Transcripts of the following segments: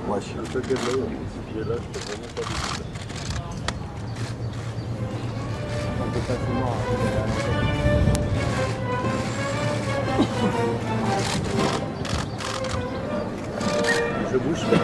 Moi, je suis un peu gamin, ce pied-là, je peux vraiment pas décider. On peut facilement arriver à je bouge pas.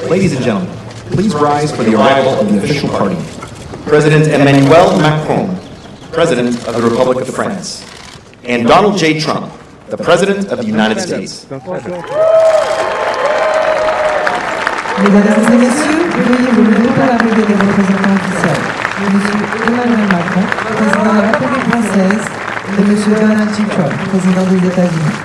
Ladies and gentlemen, please rise for the arrival of the official party. President Emmanuel Macron, President of the Republic of France, and Donald J. Trump, the President of the United States. Mesdames et messieurs, veuillez vous lever pour l'arrivée des représentants officiels. Monsieur Emmanuel Macron, président de la République française, et Monsieur Donald Trump, président des États-Unis.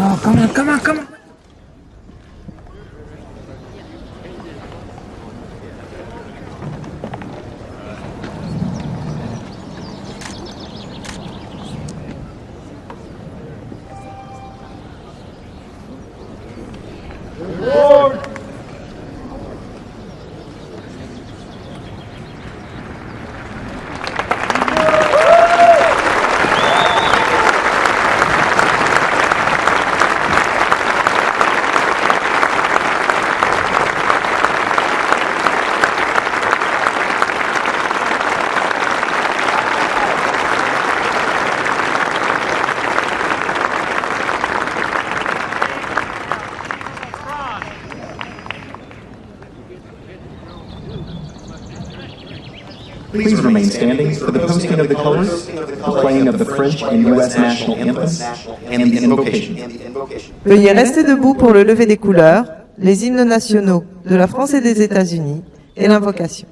Oh, come on, come on, come on. Please remain standing for the posting of the colors, the playing of the French and U.S. national anthems, and the invocation. Veuillez rester debout pour le lever des couleurs, les hymnes nationaux de la France et des États-Unis et l'invocation.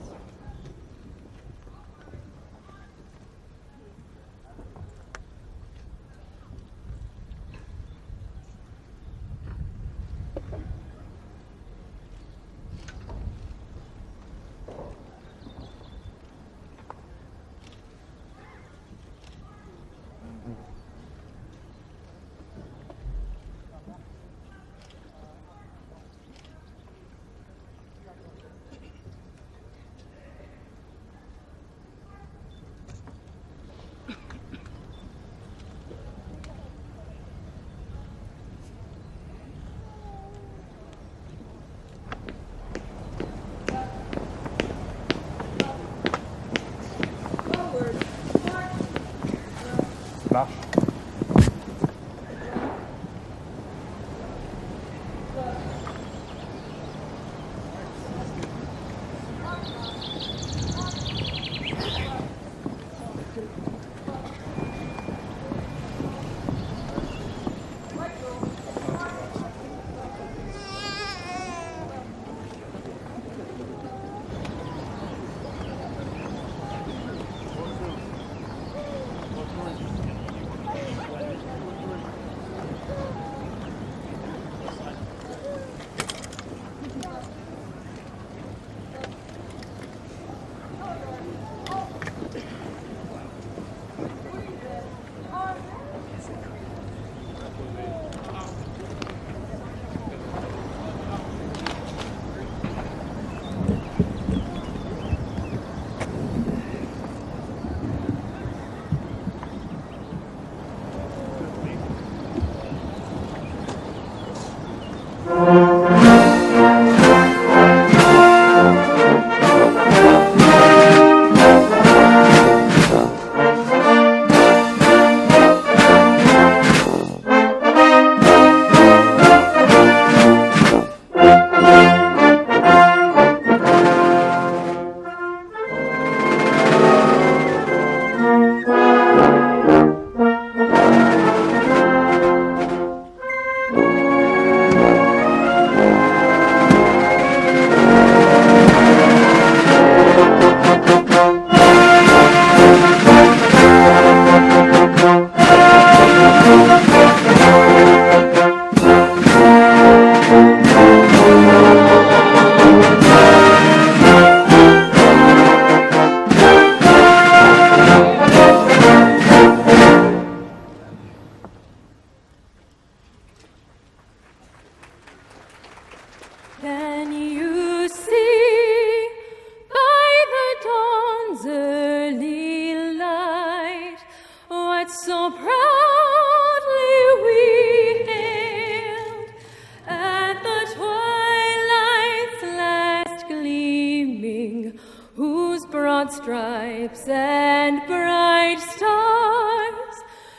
stripes and bright stars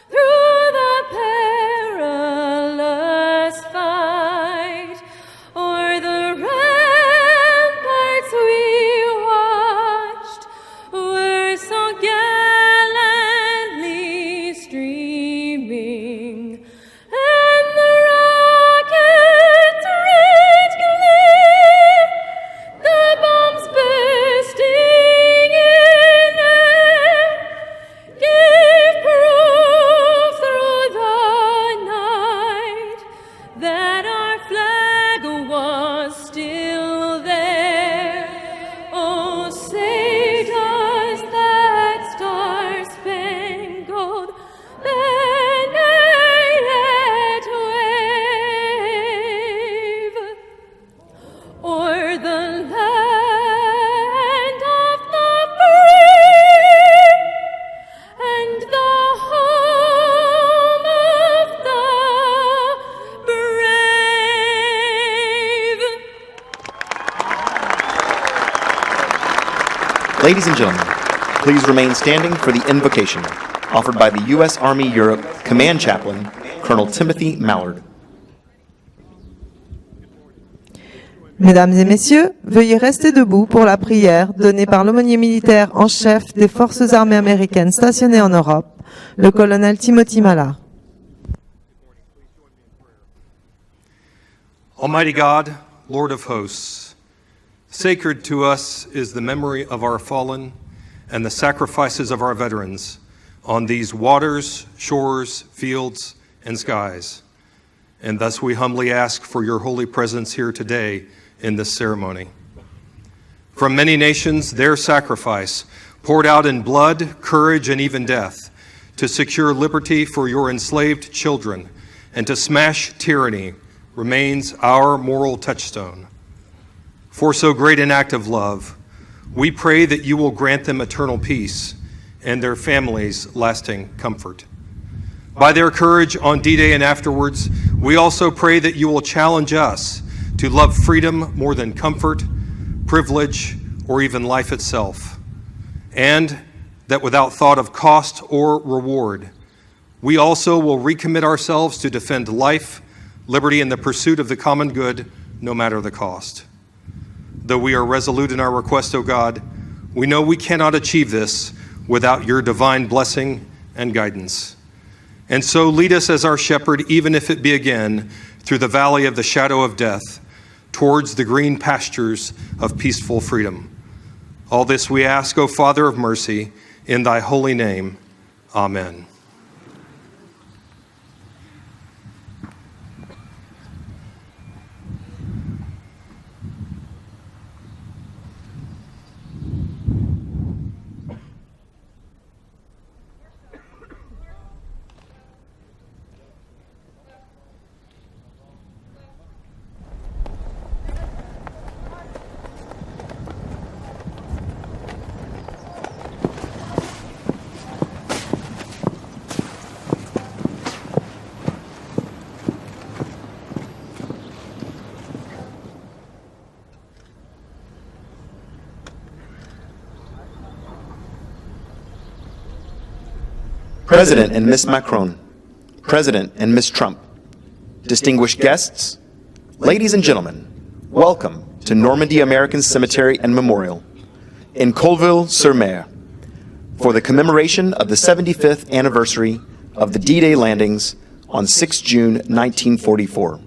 through the perilous fight. O'er the ramparts we watched were so gallantly streaming, and the rockets' red glare, the bombs bursting in air, gave Ladies and gentlemen, please remain standing for the invocation offered by the U.S. Army Europe Command Chaplain, Colonel Timothy Mallard. Mesdames et messieurs, veuillez rester debout pour la prière donnée par l'aumônier militaire en chef des forces armées américaines stationnées en Europe, le colonel Timothy Mallard. Almighty God, Lord of hosts, sacred to us is the memory of our fallen and the sacrifices of our veterans on these waters, shores, fields, and skies. And thus we humbly ask for your holy presence here today in this ceremony. From many nations, their sacrifice, poured out in blood, courage, and even death, to secure liberty for your enslaved children and to smash tyranny, remains our moral touchstone. For so great an act of love, we pray that you will grant them eternal peace and their families lasting comfort. By their courage on D-Day and afterwards, we also pray that you will challenge us to love freedom more than comfort, privilege, or even life itself, and that without thought of cost or reward, we also will recommit ourselves to defend life, liberty, and the pursuit of the common good, no matter the cost. Though we are resolute in our request, O God, we know we cannot achieve this without your divine blessing and guidance. And so lead us as our shepherd, even if it be again through the valley of the shadow of death, towards the green pastures of peaceful freedom. All this we ask, O Father of mercy, in thy holy name. Amen. President and Ms. Macron, President and Ms. Trump, distinguished guests, ladies and gentlemen, welcome to Normandy American Cemetery and Memorial in Colville-sur-Mer for the commemoration of the 75th anniversary of the D-Day landings on 6 June 1944.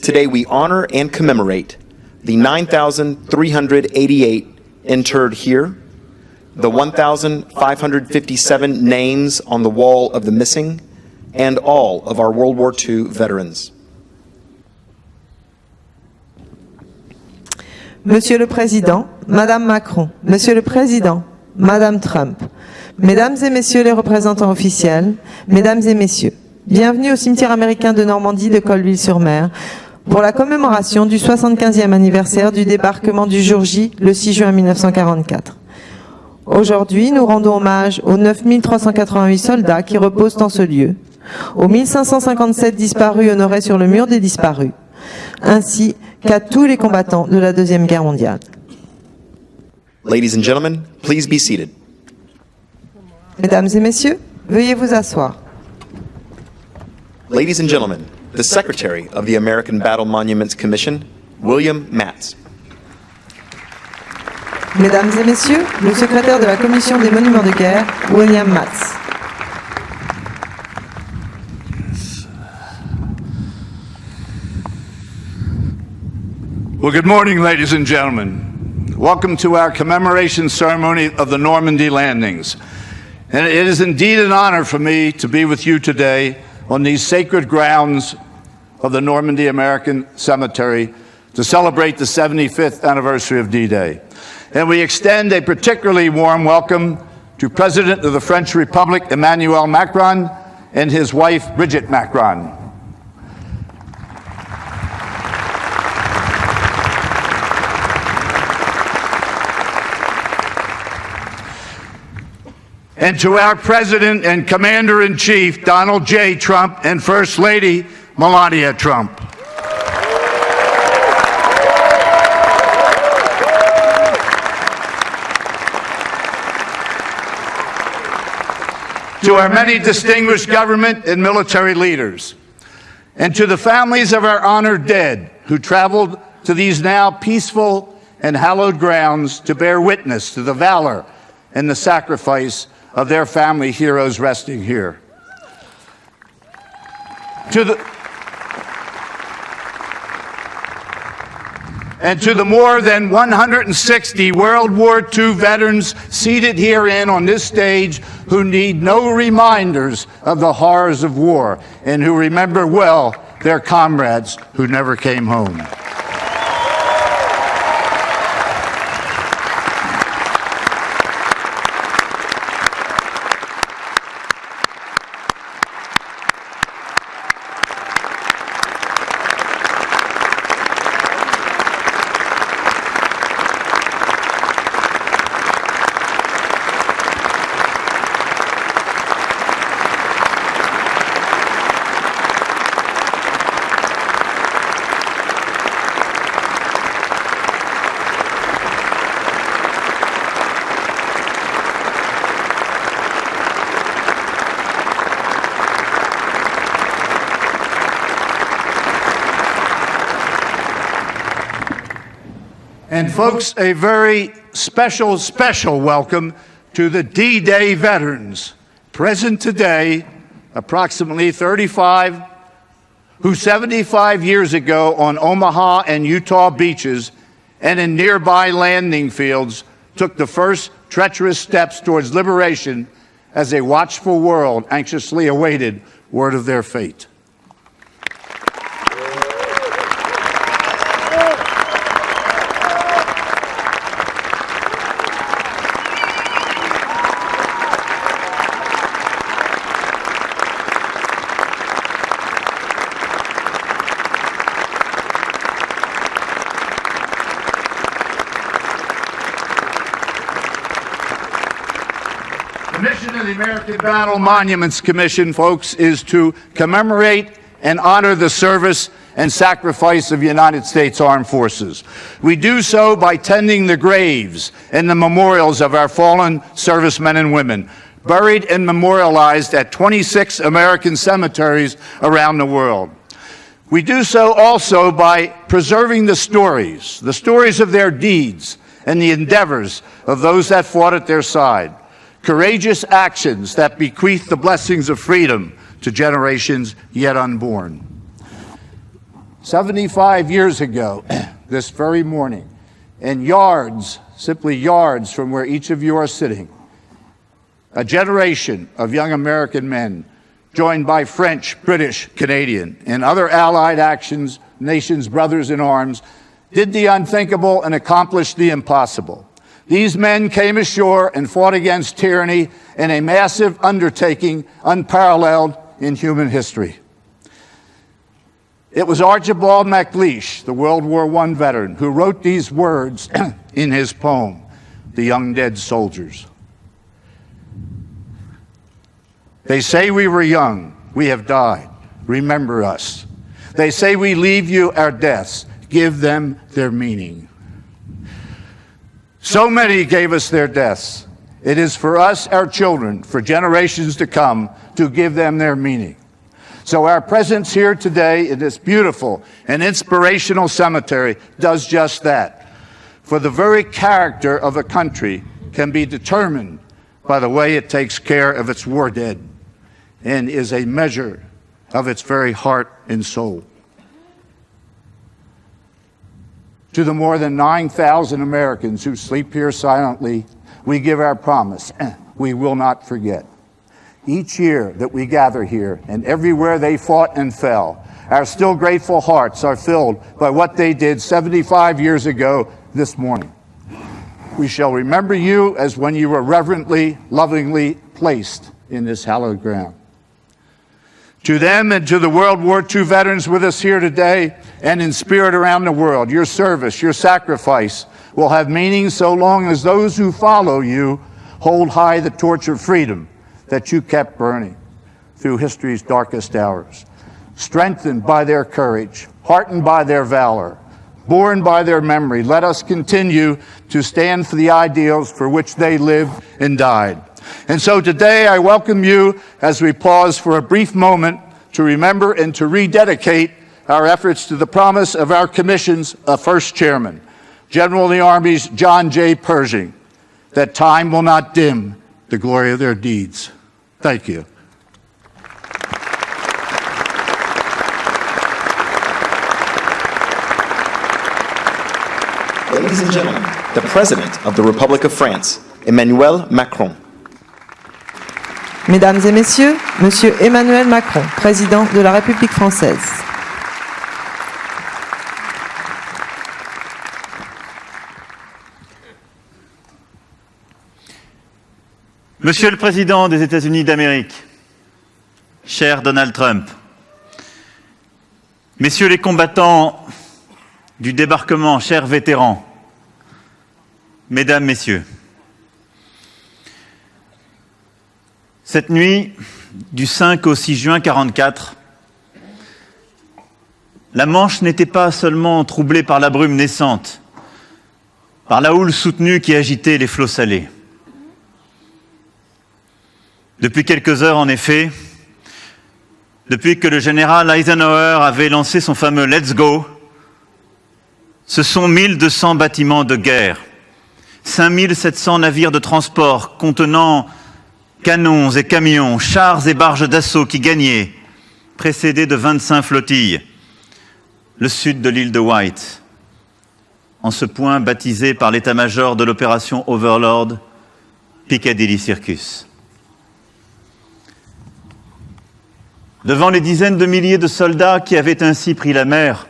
Today we honor and commemorate the 9,388 interred here, the 1,557 names on the wall of the missing, and all of our World War II veterans. Monsieur le Président, Madame Macron, Monsieur le Président, Madame Trump, Mesdames et Messieurs les représentants officiels, Mesdames et Messieurs, bienvenue au cimetière américain de Normandie de Colville-sur-Mer pour la commémoration du 75e anniversaire du débarquement du jour J, le 6 juin 1944. Aujourd'hui, nous rendons hommage aux 9388 soldats qui reposent en ce lieu, aux 1557 disparus honorés sur le mur des disparus, ainsi qu'à tous les combattants de la Deuxième Guerre mondiale. Ladies and gentlemen, please be seated. Mesdames et messieurs, veuillez vous asseoir. Ladies and gentlemen, the Secretary of the American Battle Monuments Commission, William Matz. Mesdames et messieurs, le secrétaire de la Commission des Monuments de guerre, William Matz. Well, good morning, ladies and gentlemen. Welcome to our commemoration ceremony of the Normandy landings. And it is indeed an honor for me to be with you today on these sacred grounds of the Normandy American Cemetery to celebrate the 75th anniversary of D-Day. And we extend a particularly warm welcome to President of the French Republic, Emmanuel Macron, and his wife, Brigitte Macron. And to our President and Commander-in-Chief, Donald J. Trump, and First Lady, Melania Trump. to our many distinguished government and military leaders, and to the families of our honored dead who traveled to these now peaceful and hallowed grounds to bear witness to the valor and the sacrifice of their family heroes resting here. And to the more than 160 World War II veterans seated herein on this stage who need no reminders of the horrors of war and who remember well their comrades who never came home. And folks, a very special welcome to the D-Day veterans present today, approximately 35, who 75 years ago on Omaha and Utah beaches and in nearby landing fields took the first treacherous steps towards liberation as a watchful world anxiously awaited word of their fate. The mission of the American Battle Monuments Commission, folks, is to commemorate and honor the service and sacrifice of United States Armed Forces. We do so by tending the graves and the memorials of our fallen servicemen and women, buried and memorialized at 26 American cemeteries around the world. We do so also by preserving the stories of their deeds and the endeavors of those that fought at their side. Courageous actions that bequeath the blessings of freedom to generations yet unborn. 75 years ago, this very morning, and yards, simply yards from where each of you are sitting, a generation of young American men, joined by French, British, Canadian, and other allied nations, brothers in arms, did the unthinkable and accomplished the impossible. These men came ashore and fought against tyranny in a massive undertaking unparalleled in human history. It was Archibald MacLeish, the World War I veteran, who wrote these words in his poem, The Young Dead Soldiers. They say we were young, we have died, remember us. They say we leave you our deaths, give them their meaning. So many gave us their deaths. It is for us, our children, for generations to come, to give them their meaning. So our presence here today in this beautiful and inspirational cemetery does just that. For the very character of a country can be determined by the way it takes care of its war dead and is a measure of its very heart and soul. To the more than 9,000 Americans who sleep here silently, we give our promise, we will not forget. Each year that we gather here, and everywhere they fought and fell, our still grateful hearts are filled by what they did 75 years ago this morning. We shall remember you as when you were reverently, lovingly placed in this hallowed ground. To them and to the World War II veterans with us here today and in spirit around the world, your service, your sacrifice will have meaning so long as those who follow you hold high the torch of freedom that you kept burning through history's darkest hours. Strengthened by their courage, heartened by their valor, borne by their memory, let us continue to stand for the ideals for which they lived and died. And so today I welcome you as we pause for a brief moment to remember and to rededicate our efforts to the promise of our Commission's first chairman, General in the Army's John J. Pershing, that time will not dim the glory of their deeds. Thank you. Ladies and gentlemen, the President of the Republic of France, Emmanuel Macron. Mesdames et messieurs, Monsieur Emmanuel Macron, président de la République française. Monsieur le Président des États-Unis d'Amérique, cher Donald Trump, Messieurs les combattants du débarquement, chers vétérans, Mesdames, Messieurs, cette nuit du 5 au 6 juin 1944, la Manche n'était pas seulement troublée par la brume naissante, par la houle soutenue qui agitait les flots salés. Depuis quelques heures, en effet, depuis que le général Eisenhower avait lancé son fameux « Let's go », ce sont 1200 bâtiments de guerre, 5700 navires de transport contenant canons et camions, chars et barges d'assaut qui gagnaient, précédés de 25 flottilles, le sud de l'île de White, en ce point baptisé par l'état-major de l'opération Overlord, Piccadilly Circus. Devant les dizaines de milliers de soldats qui avaient ainsi pris la mer,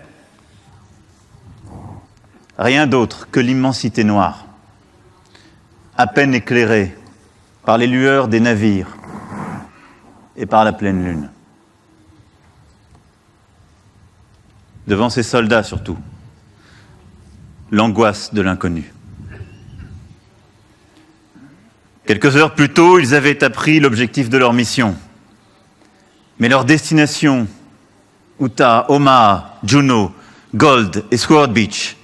rien d'autre que l'immensité noire, à peine éclairée par les lueurs des navires et par la pleine lune. Devant ces soldats surtout, l'angoisse de l'inconnu. Quelques heures plus tôt, ils avaient appris l'objectif de leur mission. Mais leur destination, Utah, Omaha, Juneau, Gold et Sword Beach,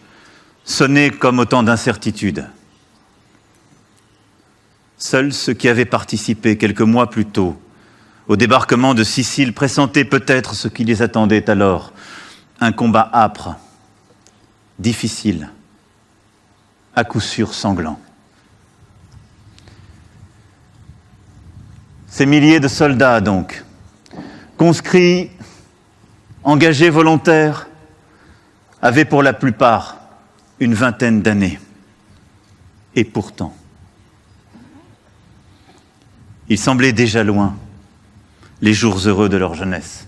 sonnaient comme autant d'incertitudes. Seuls ceux qui avaient participé quelques mois plus tôt au débarquement de Sicile pressentaient peut-être ce qui les attendait alors, un combat âpre, difficile, à coup sûr sanglant. Ces milliers de soldats, donc, conscrits, engagés volontaires, avaient pour la plupart une vingtaine d'années. Et pourtant, ils semblaient déjà loin, les jours heureux de leur jeunesse.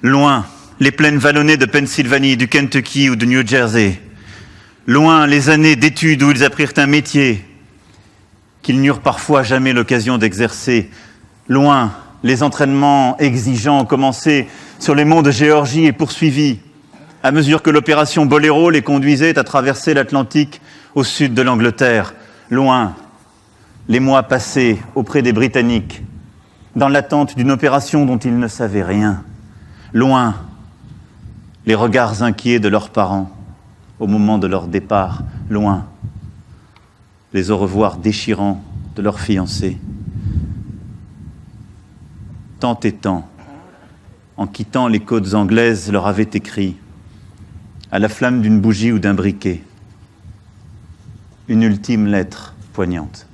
Loin, les plaines vallonnées de Pennsylvanie, du Kentucky ou de New Jersey. Loin, les années d'études où ils apprirent un métier qu'ils n'eurent parfois jamais l'occasion d'exercer. Loin, les entraînements exigeants commencés sur les monts de Géorgie et poursuivis à mesure que l'opération Boléro les conduisait à traverser l'Atlantique au sud de l'Angleterre. Loin, les mois passés auprès des Britanniques, dans l'attente d'une opération dont ils ne savaient rien. Loin, les regards inquiets de leurs parents au moment de leur départ. Loin, les au revoir déchirants de leurs fiancés. Tant et tant, en quittant les côtes anglaises, leur avait écrit, à la flamme d'une bougie ou d'un briquet, une ultime lettre poignante.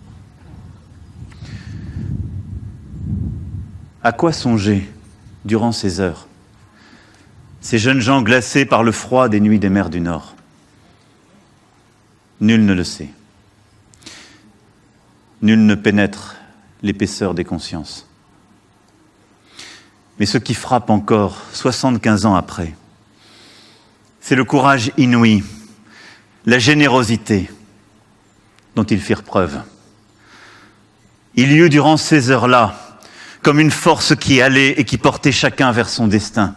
À quoi songer durant ces heures, ces jeunes gens glacés par le froid des nuits des mers du Nord? Nul ne le sait. Nul ne pénètre l'épaisseur des consciences. Mais ce qui frappe encore, 75 ans après, c'est le courage inouï, la générosité dont ils firent preuve. Il y eut durant ces heures-là comme une force qui allait et qui portait chacun vers son destin.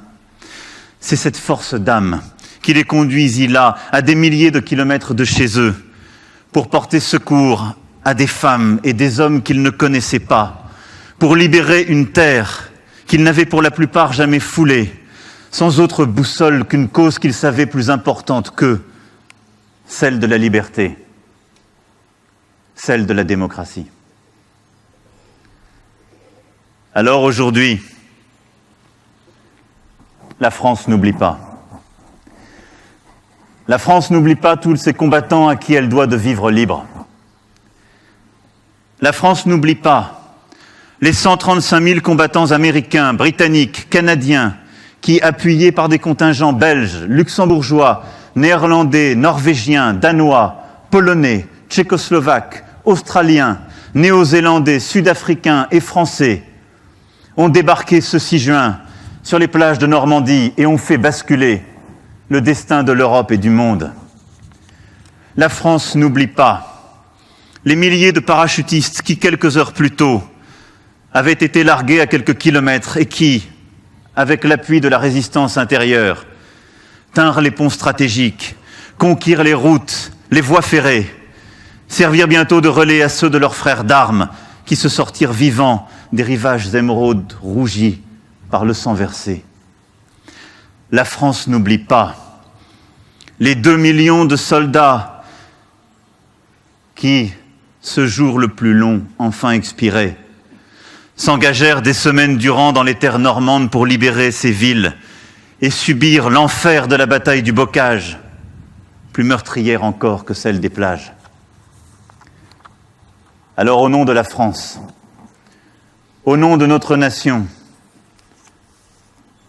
C'est cette force d'âme qui les conduisit là, à des milliers de kilomètres de chez eux, pour porter secours à des femmes et des hommes qu'ils ne connaissaient pas, pour libérer une terre qu'ils n'avaient pour la plupart jamais foulée, sans autre boussole qu'une cause qu'ils savaient plus importante qu'eux, celle de la liberté, celle de la démocratie. Alors aujourd'hui, la France n'oublie pas. La France n'oublie pas tous ces combattants à qui elle doit de vivre libre. La France n'oublie pas les 135 000 combattants américains, britanniques, canadiens, qui, appuyés par des contingents belges, luxembourgeois, néerlandais, norvégiens, danois, polonais, tchécoslovaques, australiens, néo-zélandais, sud-africains et français, ont débarqué ce 6 juin sur les plages de Normandie et ont fait basculer le destin de l'Europe et du monde. La France n'oublie pas les milliers de parachutistes qui, quelques heures plus tôt, avaient été largués à quelques kilomètres et qui, avec l'appui de la résistance intérieure, tinrent les ponts stratégiques, conquirent les routes, les voies ferrées, servirent bientôt de relais à ceux de leurs frères d'armes qui se sortirent vivants des rivages émeraudes rougis par le sang versé. La France n'oublie pas les 2 millions de soldats qui, ce jour le plus long, enfin expiré, s'engagèrent des semaines durant dans les terres normandes pour libérer ces villes et subir l'enfer de la bataille du Bocage, plus meurtrière encore que celle des plages. Alors, au nom de la France, au nom de notre nation,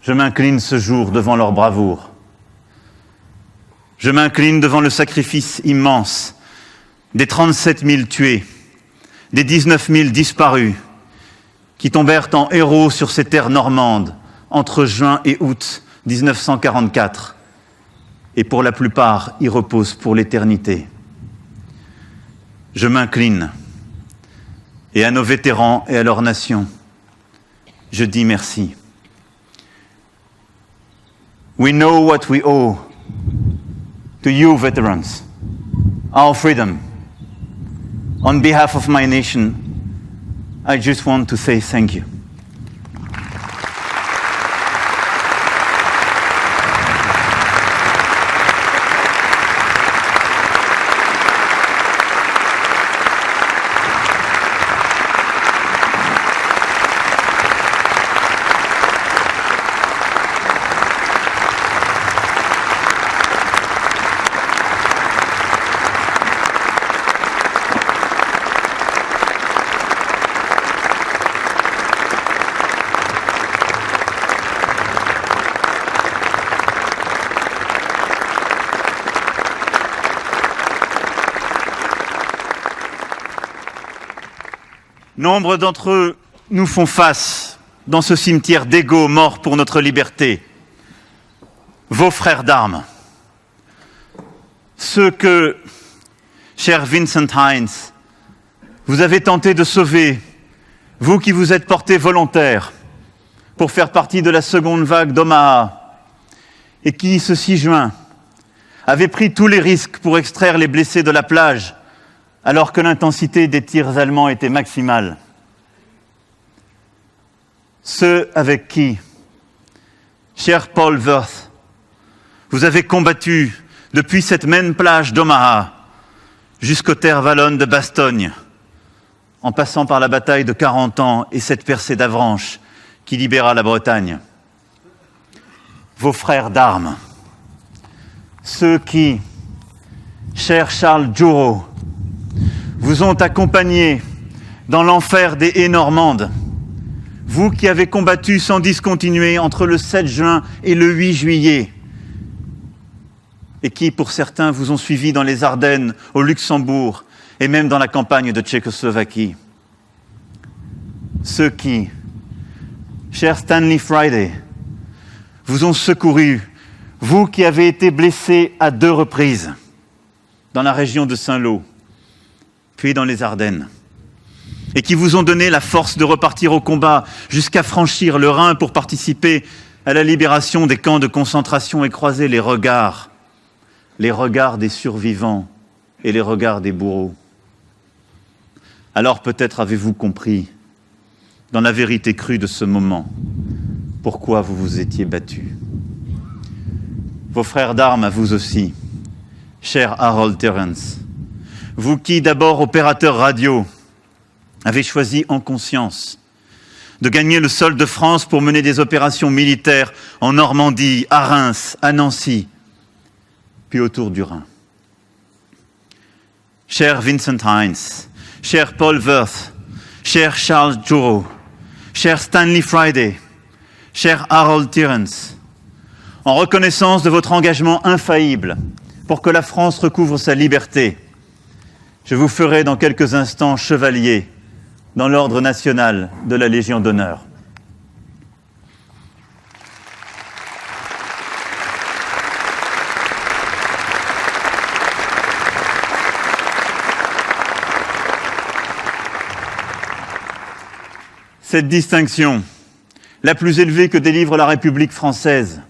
je m'incline ce jour devant leur bravoure. Je m'incline devant le sacrifice immense des 37 000 tués, des 19 000 disparus, qui tombèrent en héros sur ces terres normandes entre juin et août 1944, et pour la plupart y reposent pour l'éternité. Je m'incline, et à nos vétérans et à leur nation, je dis merci. We know what we owe to you veterans, our freedom. On behalf of my nation, I just want to say thank you. Nombre d'entre eux nous font face dans ce cimetière d'égaux morts pour notre liberté. Vos frères d'armes, ceux que, cher Vincent Hines, vous avez tenté de sauver, vous qui vous êtes portés volontaires pour faire partie de la seconde vague d'Omaha et qui, ce 6 juin, avez pris tous les risques pour extraire les blessés de la plage alors que l'intensité des tirs allemands était maximale. Ceux avec qui, cher Paul Worth, vous avez combattu depuis cette même plage d'Omaha jusqu'aux terres wallonnes de Bastogne, en passant par la bataille de 40 ans et cette percée d'Avranches qui libéra la Bretagne. Vos frères d'armes, ceux qui, cher Charles Jourot, vous ont accompagné dans l'enfer des haies normandes, vous qui avez combattu sans discontinuer entre le 7 juin et le 8 juillet, et qui, pour certains, vous ont suivi dans les Ardennes, au Luxembourg, et même dans la campagne de Tchécoslovaquie. Ceux qui, cher Stanley Friday, vous ont secouru, vous qui avez été blessés à 2 reprises, dans la région de Saint-Lô, puis dans les Ardennes, et qui vous ont donné la force de repartir au combat jusqu'à franchir le Rhin pour participer à la libération des camps de concentration et croiser les regards des survivants et les regards des bourreaux. Alors peut-être avez-vous compris, dans la vérité crue de ce moment, pourquoi vous vous étiez battus. Vos frères d'armes à vous aussi, cher Harold Terrence, vous qui, d'abord opérateur radio, avez choisi en conscience de gagner le sol de France pour mener des opérations militaires en Normandie, à Reims, à Nancy, puis autour du Rhin. Cher Vincent Hines, cher Paul Wirth, cher Charles Jourot, cher Stanley Friday, cher Harold Tyrrens, en reconnaissance de votre engagement infaillible pour que la France recouvre sa liberté, je vous ferai dans quelques instants chevalier dans l'ordre national de la Légion d'honneur. Cette distinction, la plus élevée que délivre la République française,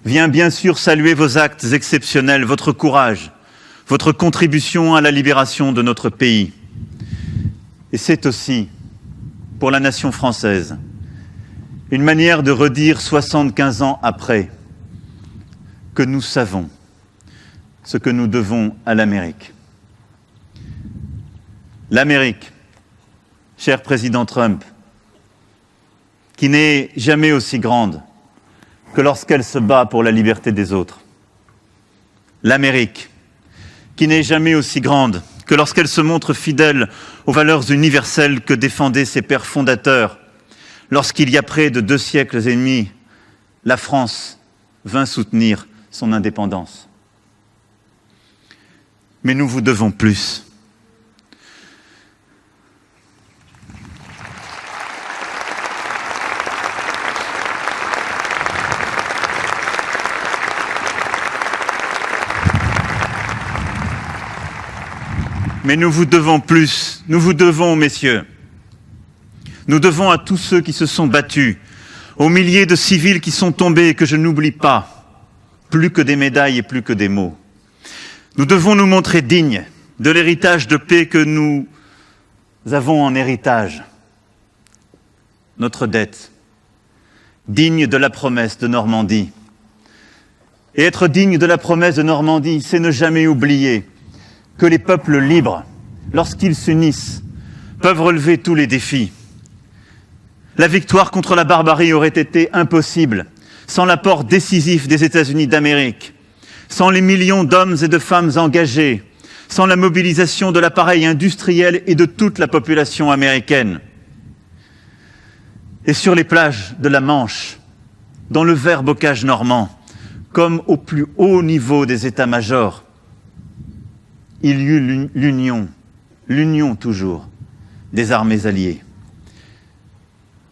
vient bien sûr saluer vos actes exceptionnels, votre courage, votre contribution à la libération de notre pays. Et c'est aussi, pour la nation française, une manière de redire 75 ans après que nous savons ce que nous devons à l'Amérique. L'Amérique, cher président Trump, qui n'est jamais aussi grande que lorsqu'elle se bat pour la liberté des autres. L'Amérique, qui n'est jamais aussi grande que lorsqu'elle se montre fidèle aux valeurs universelles que défendaient ses pères fondateurs, lorsqu'il y a près de 2 siècles et demi, la France vint soutenir son indépendance. Mais nous vous devons plus. Mais nous vous devons plus, nous vous devons, messieurs. Nous devons à tous ceux qui se sont battus, aux milliers de civils qui sont tombés et que je n'oublie pas, plus que des médailles et plus que des mots. Nous devons nous montrer dignes de l'héritage de paix que nous avons en héritage, notre dette, digne de la promesse de Normandie. Et être digne de la promesse de Normandie, c'est ne jamais oublier que les peuples libres, lorsqu'ils s'unissent, peuvent relever tous les défis. La victoire contre la barbarie aurait été impossible sans l'apport décisif des États-Unis d'Amérique, sans les millions d'hommes et de femmes engagés, sans la mobilisation de l'appareil industriel et de toute la population américaine. Et sur les plages de la Manche, dans le vert bocage normand, comme au plus haut niveau des états-majors, il y eut l'union toujours, des armées alliées.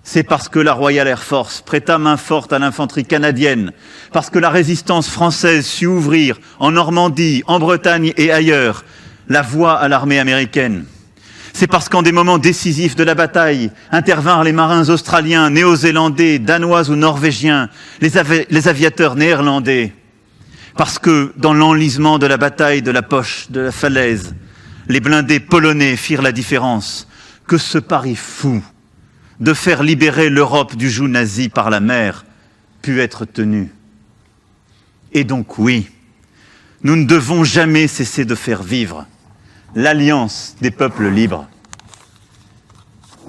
C'est parce que la Royal Air Force prêta main forte à l'infanterie canadienne, parce que la résistance française sut ouvrir en Normandie, en Bretagne et ailleurs la voie à l'armée américaine. C'est parce qu'en des moments décisifs de la bataille intervinrent les marins australiens, néo-zélandais, danois ou norvégiens, les aviateurs néerlandais. Parce que, dans l'enlisement de la bataille de la Poche, de la Falaise, les blindés polonais firent la différence, que ce pari fou de faire libérer l'Europe du joug nazi par la mer put être tenu. Et donc oui, nous ne devons jamais cesser de faire vivre l'alliance des peuples libres.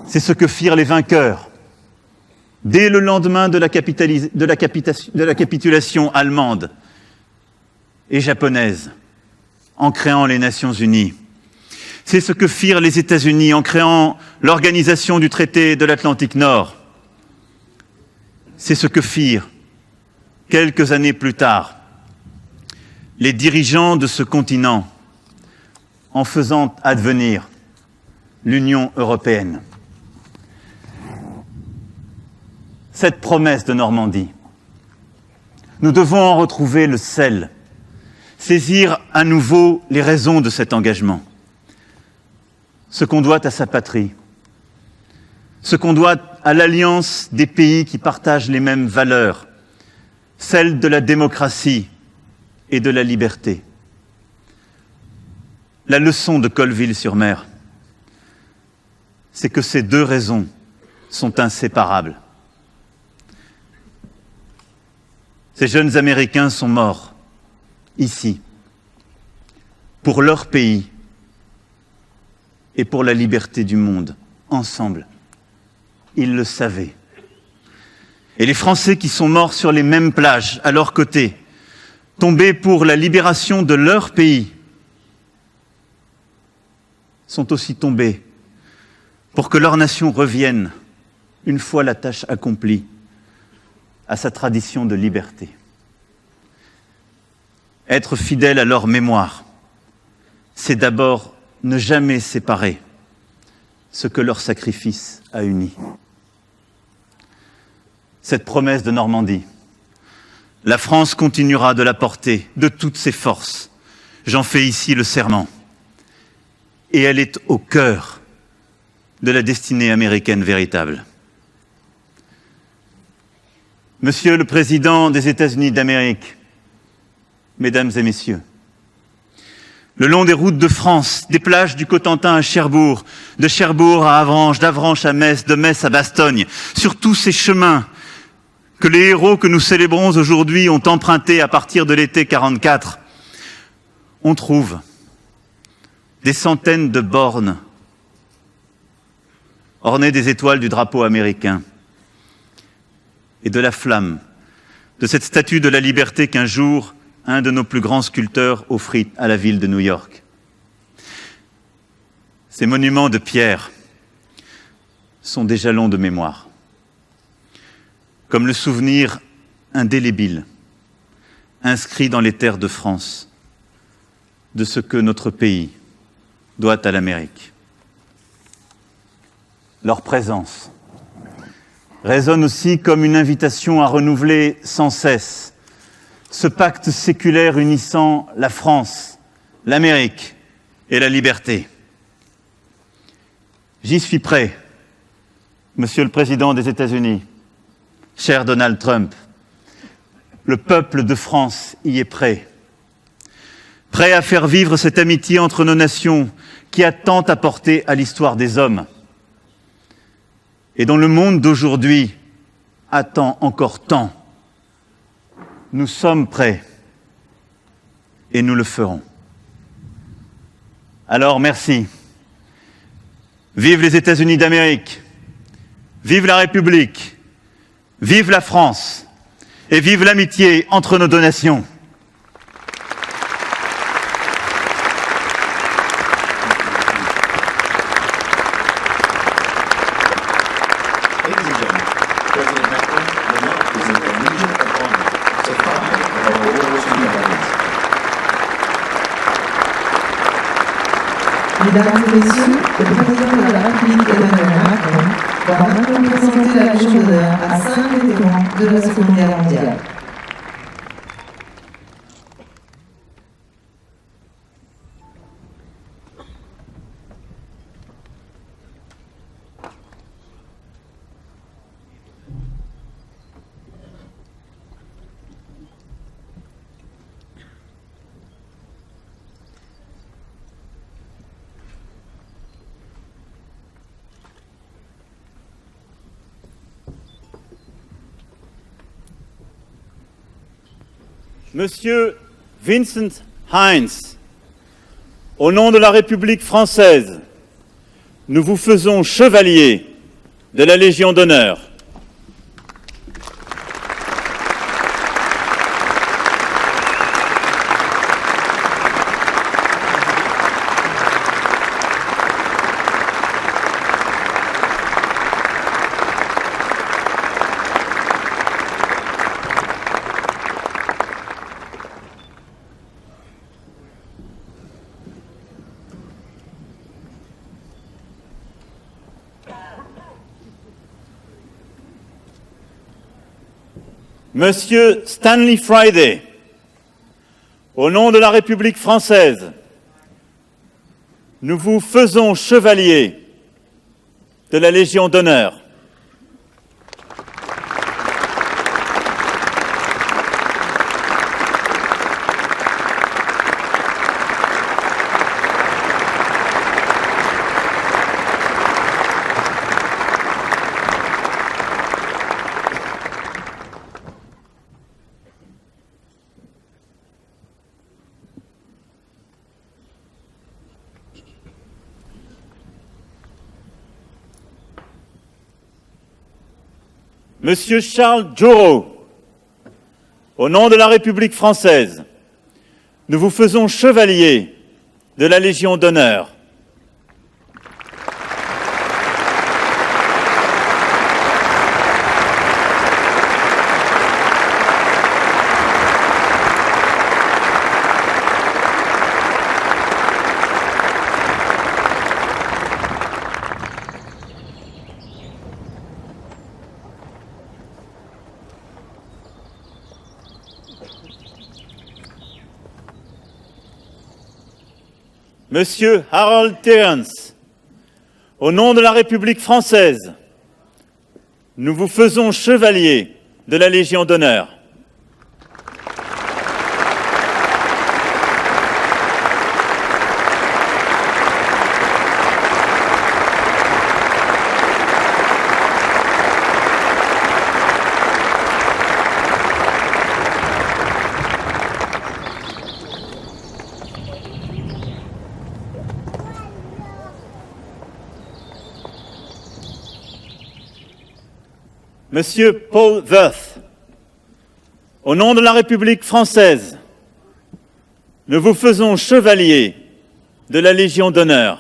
C'est ce que firent les vainqueurs dès le lendemain de la capitulation allemande et japonaise, en créant les Nations Unies. C'est ce que firent les États-Unis en créant l'Organisation du traité de l'Atlantique Nord. C'est ce que firent, quelques années plus tard, les dirigeants de ce continent en faisant advenir l'Union européenne. Cette promesse de Normandie, nous devons en retrouver le sel, saisir à nouveau les raisons de cet engagement. Ce qu'on doit à sa patrie, ce qu'on doit à l'alliance des pays qui partagent les mêmes valeurs, celle de la démocratie et de la liberté. La leçon de Colville-sur-Mer, c'est que ces deux raisons sont inséparables. Ces jeunes Américains sont morts, ici, pour leur pays et pour la liberté du monde, ensemble. ils le savaient. Et les Français qui sont morts sur les mêmes plages, à leur côté, tombés pour la libération de leur pays, sont aussi tombés pour que leur nation revienne, une fois la tâche accomplie, à sa tradition de liberté. Être fidèle à leur mémoire, c'est d'abord ne jamais séparer ce que leur sacrifice a uni. Cette promesse de Normandie, la France continuera de la porter de toutes ses forces. J'en fais ici le serment. Et elle est au cœur de la destinée américaine véritable. Monsieur le Président des États-Unis d'Amérique, Mesdames et Messieurs, le long des routes de France, des plages du Cotentin à Cherbourg, de Cherbourg à Avranches, d'Avranches à Metz, de Metz à Bastogne, sur tous ces chemins que les héros que nous célébrons aujourd'hui ont empruntés à partir de l'été 44, on trouve des centaines de bornes ornées des étoiles du drapeau américain et de la flamme de cette statue de la liberté qu'un jour, un de nos plus grands sculpteurs offrit à la ville de New York. Ces monuments de pierre sont des jalons de mémoire, comme le souvenir indélébile, inscrit dans les terres de France, de ce que notre pays doit à l'Amérique. Leur présence résonne aussi comme une invitation à renouveler sans cesse ce pacte séculaire unissant la France, l'Amérique et la liberté. J'y suis prêt, Monsieur le Président des États-Unis, cher Donald Trump. Le peuple de France y est prêt. Prêt à faire vivre cette amitié entre nos nations qui a tant apporté à l'histoire des hommes et dont le monde d'aujourd'hui attend encore tant. Nous sommes prêts et nous le ferons. Alors merci. Vive les États-Unis d'Amérique, vive la République, vive la France et vive l'amitié entre nos deux nations. Ladies and gentlemen, President Macron will now present the Legion of Honor to 5 of our World War II veterans. Mesdames et Messieurs, le Président de la République Emmanuel Macron va maintenant présenter la Légion d'honneur à 5 vétérans de la Seconde Guerre mondiale. Monsieur Vincent Heinz, au nom de la République française, nous vous faisons chevalier de la Légion d'honneur. Monsieur Stanley Friday, au nom de la République française, nous vous faisons chevalier de la Légion d'honneur. Monsieur Charles Jourot, au nom de la République française, nous vous faisons chevalier de la Légion d'honneur. Monsieur Harold Terrence, au nom de la République française, nous vous faisons chevalier de la Légion d'honneur. Monsieur Paul Worth, au nom de la République française, nous vous faisons chevalier de la Légion d'honneur.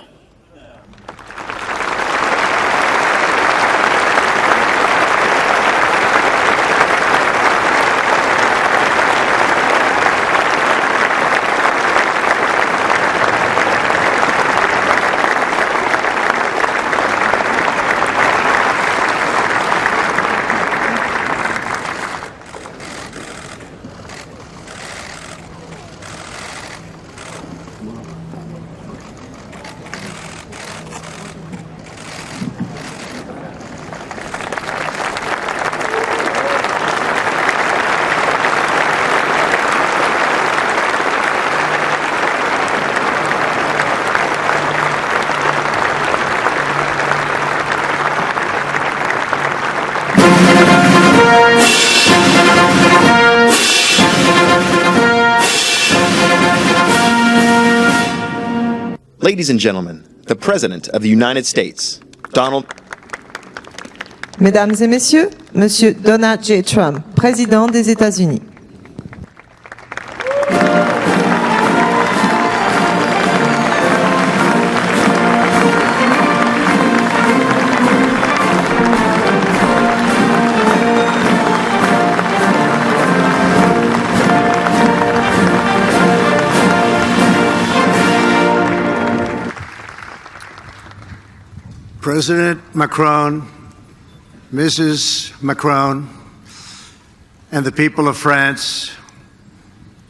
Ladies and gentlemen, the President of the United States, Donald... Mesdames et messieurs, Monsieur Donald J. Trump, président des États-Unis. President Macron, Mrs. Macron, and the people of France,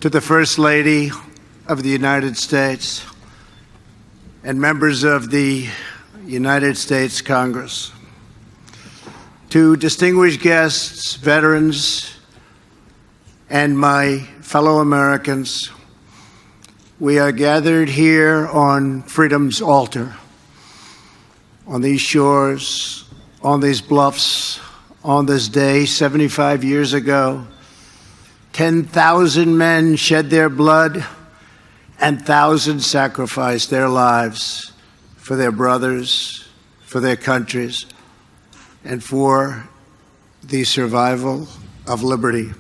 to the First Lady of the United States and members of the United States Congress, to distinguished guests, veterans, and my fellow Americans, we are gathered here on freedom's altar, on these shores, on these bluffs, on this day 75 years ago. 10,000 men shed their blood and thousands sacrificed their lives for their brothers, for their countries, and for the survival of liberty.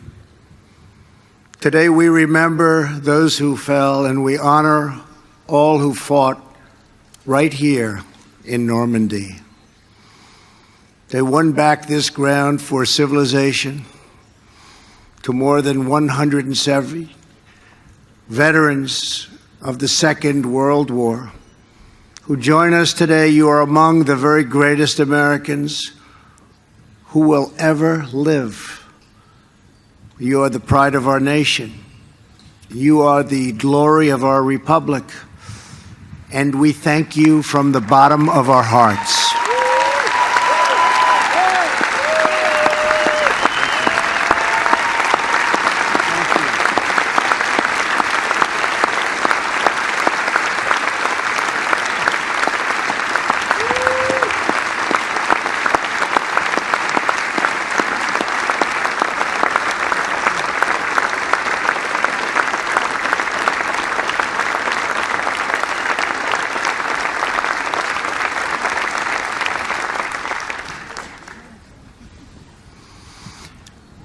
Today we remember those who fell and we honor all who fought right here in Normandy. They won back this ground for civilization to more than 170 veterans of the Second World War who join us today. You are among the very greatest Americans who will ever live. You are the pride of our nation. You are the glory of our republic. And we thank you from the bottom of our hearts.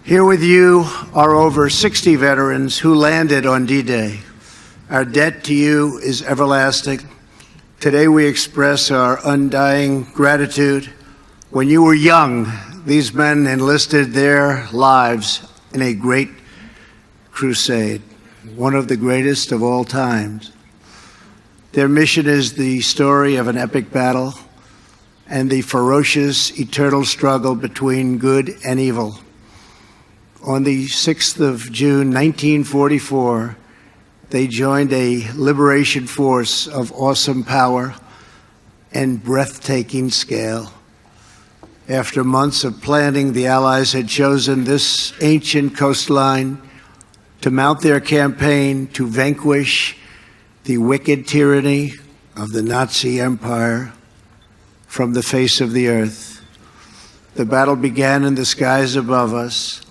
Here with you are over 60 veterans who landed on D-Day. Our debt to you is everlasting. Today we express our undying gratitude. When you were young, these men enlisted their lives in a great crusade, one of the greatest of all times. Their mission is the story of an epic battle and the ferocious, eternal struggle between good and evil. On the 6th of June, 1944, they joined a liberation force of awesome power and breathtaking scale. After months of planning, the Allies had chosen this ancient coastline to mount their campaign to vanquish the wicked tyranny of the Nazi Empire from the face of the earth. The battle began in the skies above us.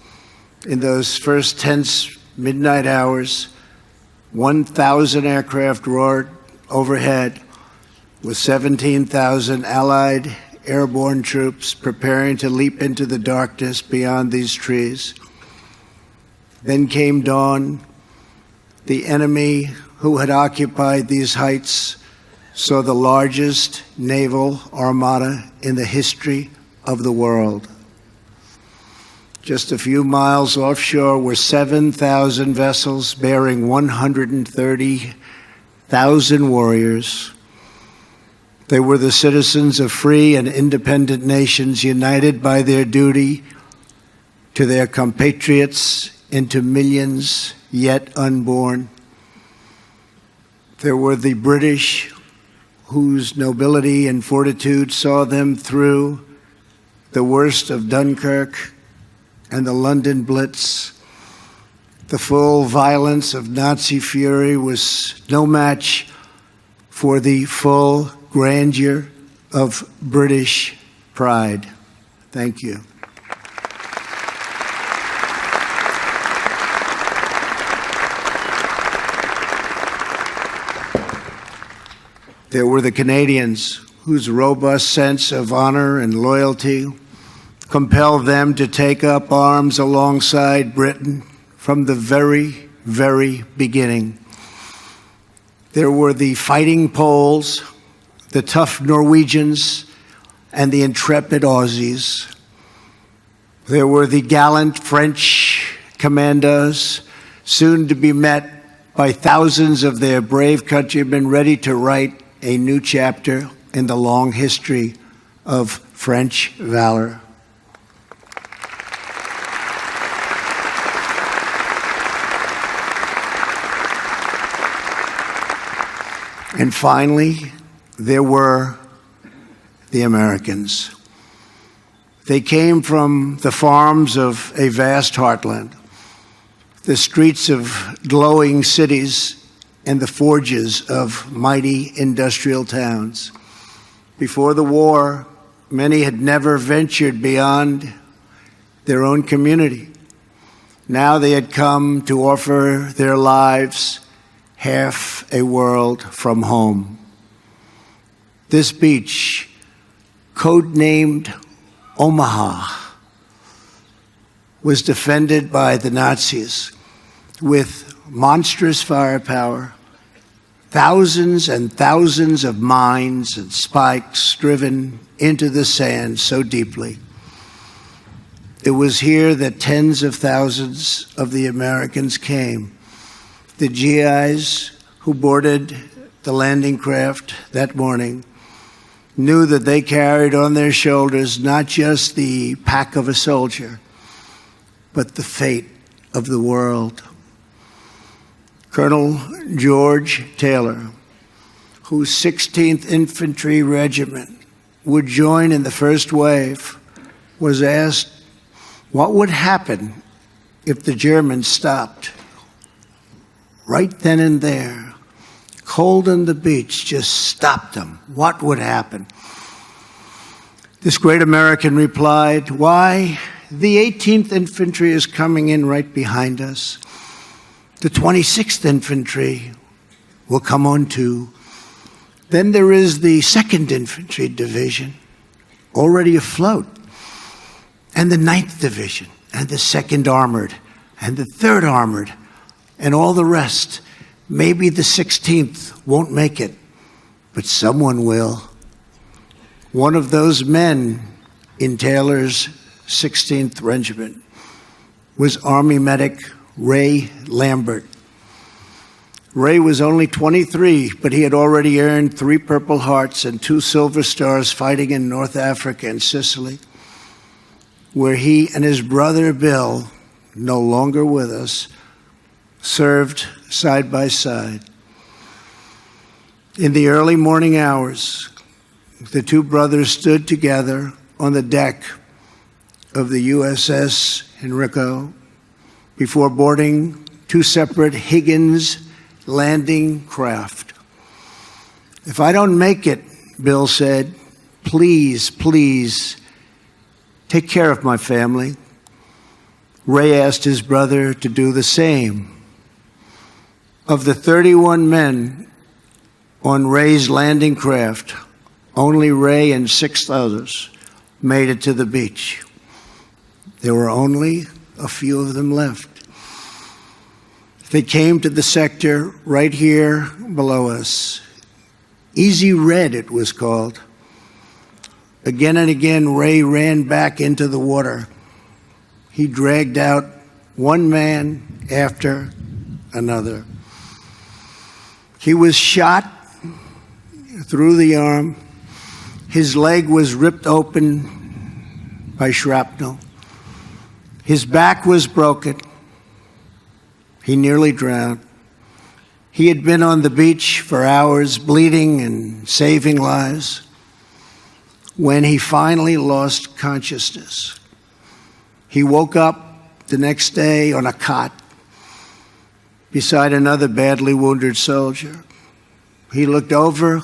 In those first tense midnight hours, 1,000 aircraft roared overhead with 17,000 Allied airborne troops preparing to leap into the darkness beyond these trees. Then came dawn. The enemy who had occupied these heights saw the largest naval armada in the history of the world. Just a few miles offshore were 7,000 vessels bearing 130,000 warriors. They were the citizens of free and independent nations united by their duty to their compatriots and to millions yet unborn. There were the British whose nobility and fortitude saw them through the worst of Dunkirk and the London Blitz. The full violence of Nazi fury was no match for the full grandeur of British pride. Thank you. There were the Canadians whose robust sense of honor and loyalty compelled them to take up arms alongside Britain from the very, very beginning. There were the fighting Poles, the tough Norwegians, and the intrepid Aussies. There were the gallant French commandos, soon to be met by thousands of their brave countrymen ready to write a new chapter in the long history of French valor. And finally, there were the Americans. They came from the farms of a vast heartland, the streets of glowing cities, and the forges of mighty industrial towns. Before the war, many had never ventured beyond their own community. Now they had come to offer their lives half a world from home. This beach, codenamed Omaha, was defended by the Nazis with monstrous firepower, thousands and thousands of mines and spikes driven into the sand so deeply. It was here that tens of thousands of the Americans came. The GIs who boarded the landing craft that morning knew that they carried on their shoulders not just the pack of a soldier, but the fate of the world. Colonel George Taylor, whose 16th Infantry Regiment would join in the first wave, was asked what would happen if the Germans stopped. Right then and there, cold on the beach, just stopped them. What would happen? This great American replied, "Why, the 18th Infantry is coming in right behind us. The 26th Infantry will come on too. Then there is the 2nd Infantry Division, already afloat, and the 9th Division, and the 2nd Armored, and the 3rd Armored, and all the rest. Maybe the 16th won't make it, but someone will. One of those men in Taylor's 16th Regiment was Army medic Ray Lambert. Ray was only 23, but he had already earned 3 Purple Hearts and 2 Silver Stars fighting in North Africa and Sicily, where he and his brother Bill, no longer with us, served side by side. In the early morning hours, the 2 brothers stood together on the deck of the USS Henrico before boarding 2 separate Higgins landing craft. "If I don't make it," Bill said, "please, please take care of my family." Ray asked his brother to do the same. Of the 31 men on Ray's landing craft, only Ray and 6 others made it to the beach. There were only a few of them left. They came to the sector right here below us. Easy Red, it was called. Again and again, Ray ran back into the water. He dragged out one man after another. He was shot through the arm. His leg was ripped open by shrapnel. His back was broken. He nearly drowned. He had been on the beach for hours, bleeding and saving lives, when he finally lost consciousness. He woke up the next day on a cot beside another badly wounded soldier. He looked over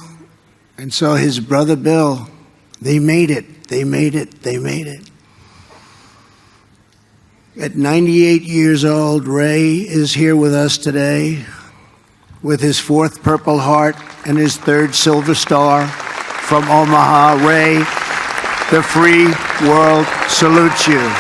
and saw his brother Bill. They made it. They made it. They made it. At 98 years old, Ray is here with us today with his 4th Purple Heart and his 3rd Silver Star from Omaha. Ray, the free world salutes you.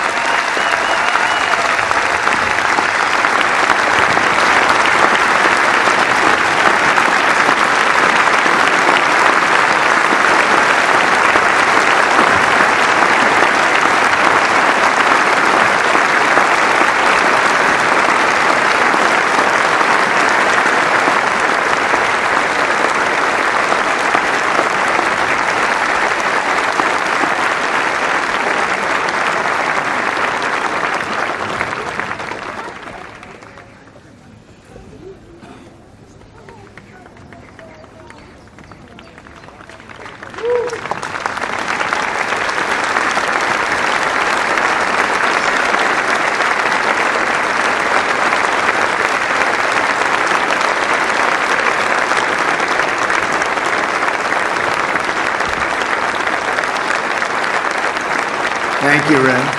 Thank you, Ray.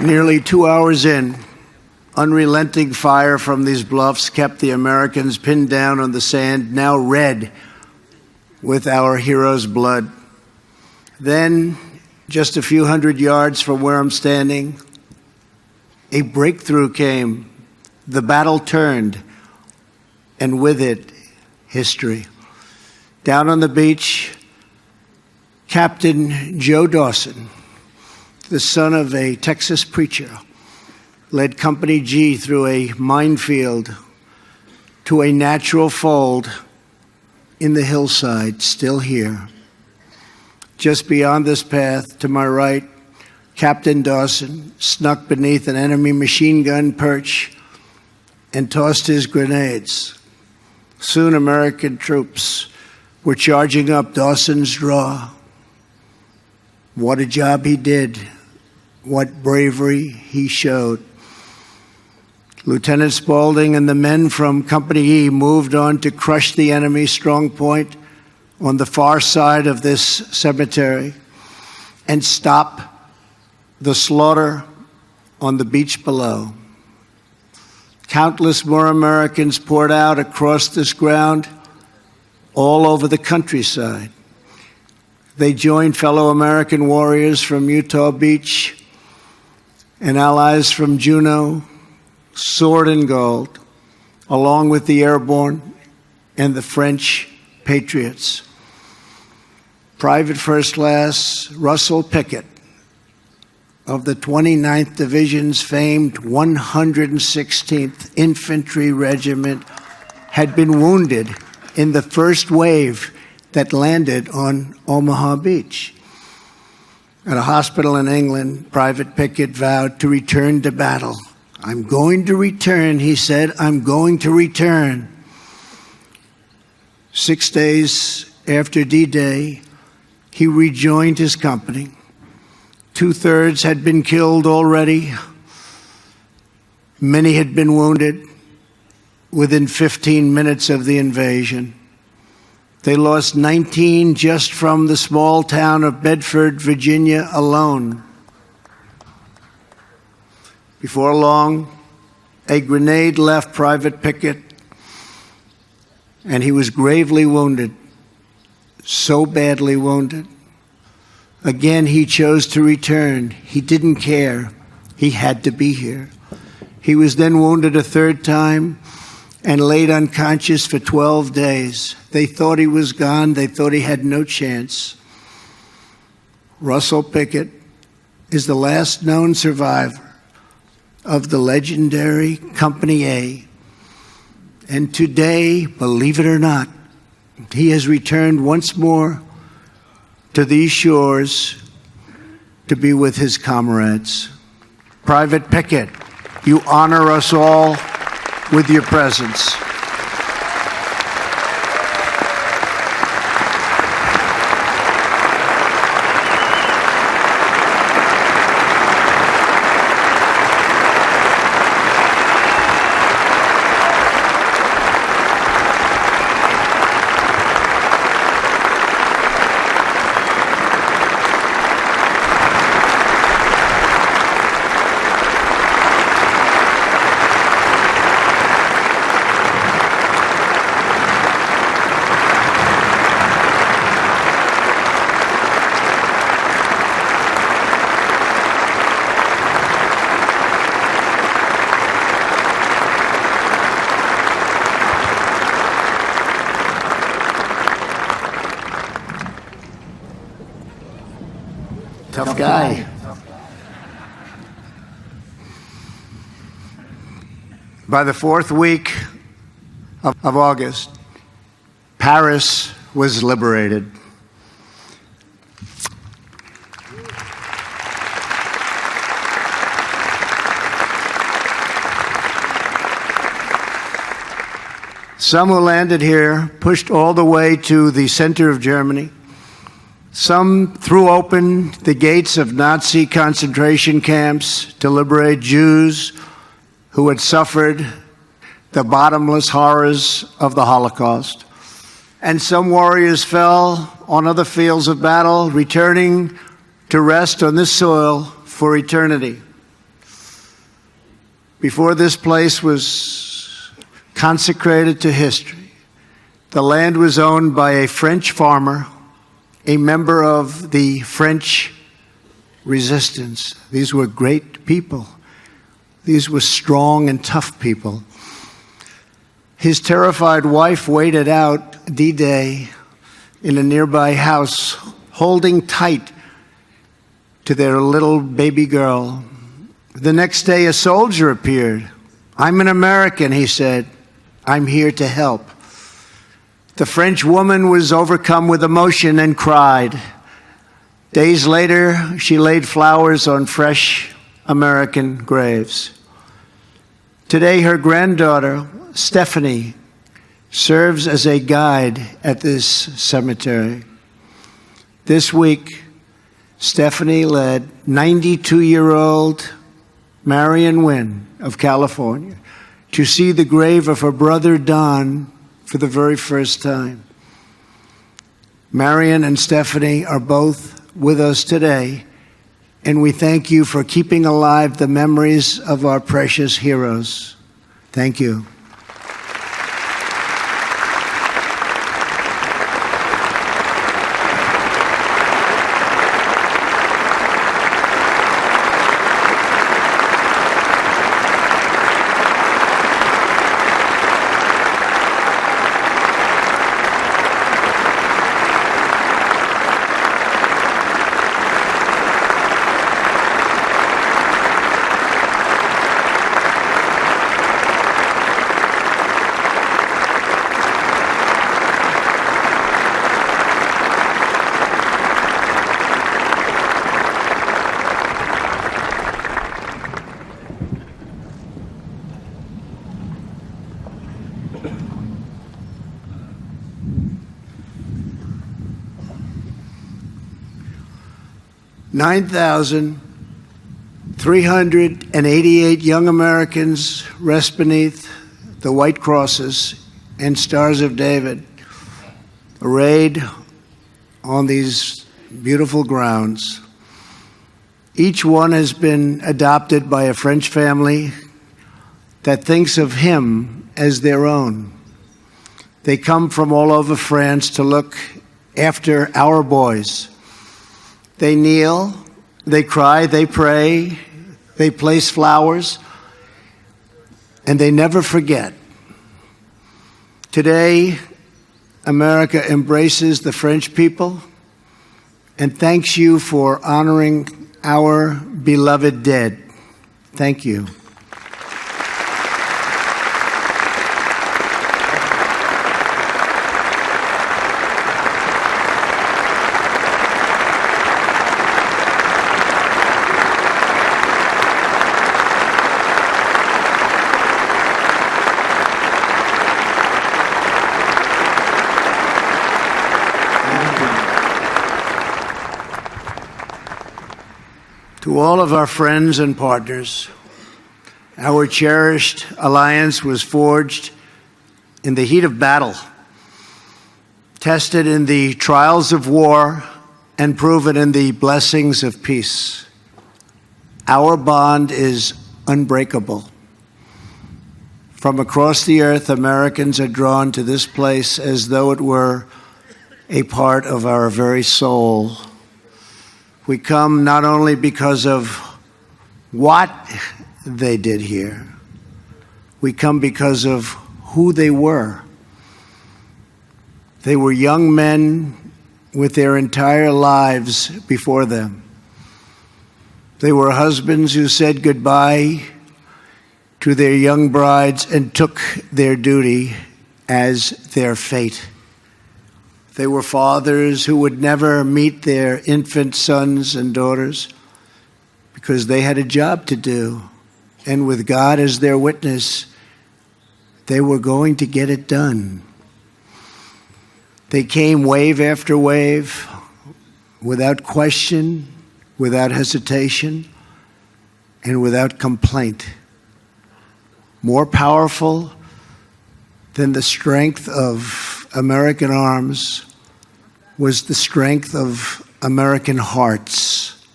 Nearly 2 hours in, unrelenting fire from these bluffs kept the Americans pinned down on the sand, now red with our heroes' blood. Then, just a few hundred yards from where I'm standing, a breakthrough came. The battle turned, and with it, history. Down on the beach, Captain Joe Dawson, the son of a Texas preacher, led Company G through a minefield to a natural fold in the hillside, still here. Just beyond this path, to my right, Captain Dawson snuck beneath an enemy machine gun perch and tossed his grenades. Soon American troops were charging up Dawson's draw. What a job he did. What bravery he showed. Lieutenant Spaulding and the men from Company E moved on to crush the enemy's strong point on the far side of this cemetery and stop the slaughter on the beach below. Countless more Americans poured out across this ground all over the countryside. They joined fellow American warriors from Utah Beach and allies from Juneau, sword and gold, along with the airborne and the French patriots. Private First Class Russell Pickett of the 29th Division's famed 116th Infantry Regiment had been wounded in the first wave that landed on Omaha Beach. At a hospital in England, Private Pickett vowed to return to battle. "I'm going to return," he said, "I'm going to return." 6 days after D-Day, he rejoined his company. 2/3 had been killed already. Many had been wounded within 15 minutes of the invasion. They lost 19 just from the small town of Bedford, Virginia alone. Before long, a grenade left Private Pickett, and he was gravely wounded, so badly wounded. Again, he chose to return. He didn't care. He had to be here. He was then wounded a third time and laid unconscious for 12 days. They thought he was gone. They thought he had no chance. Russell Pickett is the last known survivor of the legendary Company A. And today, believe it or not, he has returned once more to these shores to be with his comrades. Private Pickett, you honor us all with your presence. Tough guy. By the fourth week of August, Paris was liberated. Some who landed here pushed all the way to the center of Germany. Some threw open the gates of Nazi concentration camps to liberate Jews who had suffered the bottomless horrors of the Holocaust. And some warriors fell on other fields of battle, returning to rest on this soil for eternity. Before this place was consecrated to history, the land was owned by a French farmer, a member of the French resistance. These were great people. These were strong and tough people. His terrified wife waited out D-Day in a nearby house, holding tight to their little baby girl. The next day, a soldier appeared. "I'm an American," he said. "I'm here to help." The French woman was overcome with emotion and cried. Days later, she laid flowers on fresh American graves. Today, her granddaughter, Stephanie, serves as a guide at this cemetery. This week, Stephanie led 92-year-old Marion Wynn of California to see the grave of her brother Don for the very first time. Marion and Stephanie are both with us today, and we thank you for keeping alive the memories of our precious heroes. Thank you. $9,388 young Americans rest beneath the white crosses and stars of David, arrayed on these beautiful grounds. Each one has been adopted by a French family that thinks of him as their own. They come from all over France to look after our boys. They kneel, they cry, they pray, they place flowers, and they never forget. Today, America embraces the French people and thanks you for honoring our beloved dead. Thank you. To all of our friends and partners, our cherished alliance was forged in the heat of battle, tested in the trials of war, and proven in the blessings of peace. Our bond is unbreakable. From across the earth, Americans are drawn to this place as though it were a part of our very soul. We come not only because of what they did here, we come because of who they were. They were young men with their entire lives before them. They were husbands who said goodbye to their young brides and took their duty as their fate. They were fathers who would never meet their infant sons and daughters because they had a job to do. And with God as their witness, they were going to get it done. They came wave after wave, without question, without hesitation, and without complaint. More powerful than the strength of American arms was the strength of American hearts.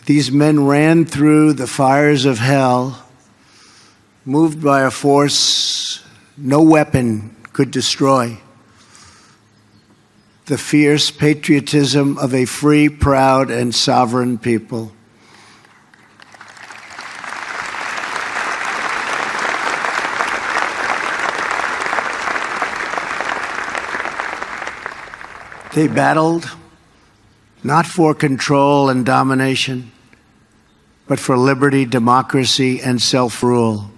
These men ran through the fires of hell, moved by a force no weapon could destroy. The fierce patriotism of a free, proud, and sovereign people. They battled not for control and domination, but for liberty, democracy, and self-rule.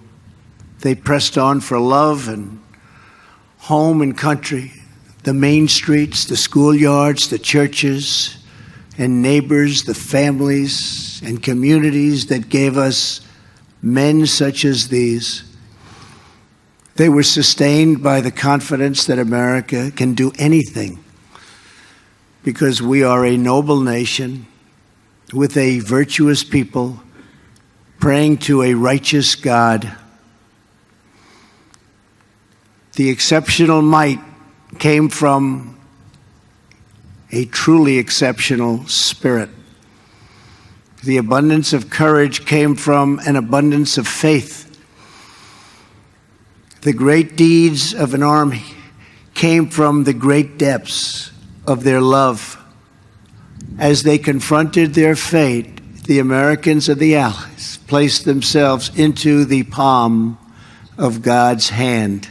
They pressed on for love and home and country, the main streets, the schoolyards, the churches, and neighbors, the families and communities that gave us men such as these. They were sustained by the confidence that America can do anything, because we are a noble nation with a virtuous people praying to a righteous God. The exceptional might came from a truly exceptional spirit. The abundance of courage came from an abundance of faith. The great deeds of an army came from the great depths of their love. As they confronted their fate, the Americans and the Allies placed themselves into the palm of God's hand.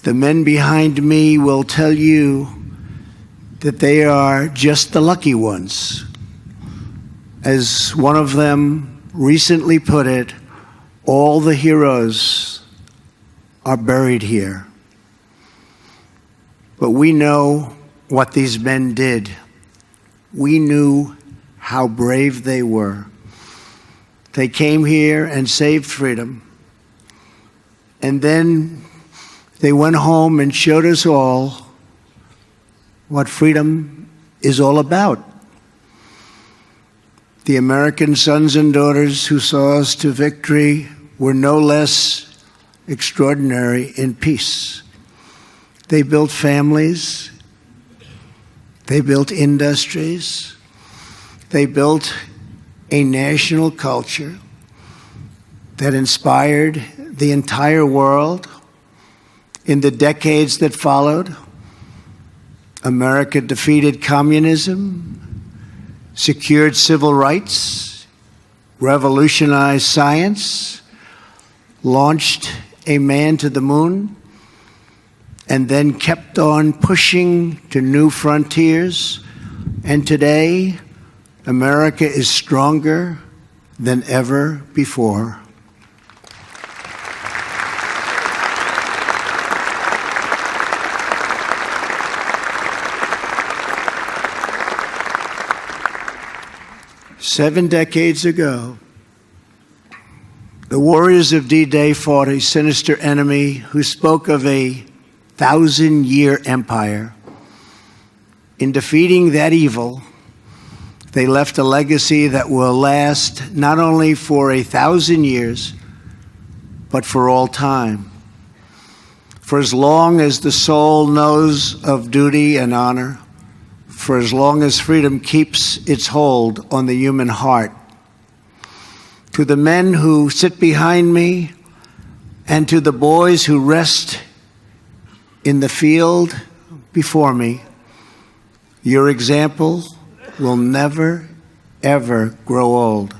The men behind me will tell you that they are just the lucky ones. As one of them recently put it, all the heroes are buried here. But we know what these men did. We knew how brave they were. They came here and saved freedom. And then they went home and showed us all what freedom is all about. The American sons and daughters who saw us to victory were no less extraordinary in peace. They built families. They built industries. They built a national culture that inspired the entire world. In the decades that followed, America defeated communism, secured civil rights, revolutionized science, launched a man to the moon, and then kept on pushing to new frontiers. And today, America is stronger than ever before. Seven decades ago, the warriors of D-Day fought a sinister enemy who spoke of a 1,000-year empire. In defeating that evil, they left a legacy that will last not only for 1,000 years, but for all time. For as long as the soul knows of duty and honor, for as long as freedom keeps its hold on the human heart. To the men who sit behind me and to the boys who rest in the field before me, your example will never, ever grow old.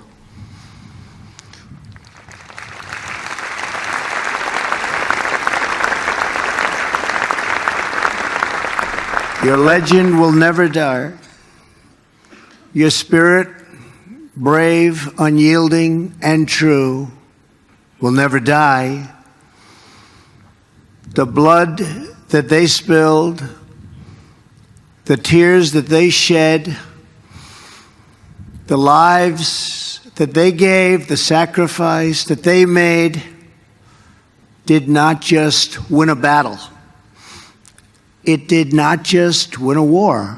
Your legend will never die. Your spirit, brave, unyielding, and true, will never die. The blood that they spilled, the tears that they shed, the lives that they gave, the sacrifice that they made, did not just win a battle. It did not just win a war.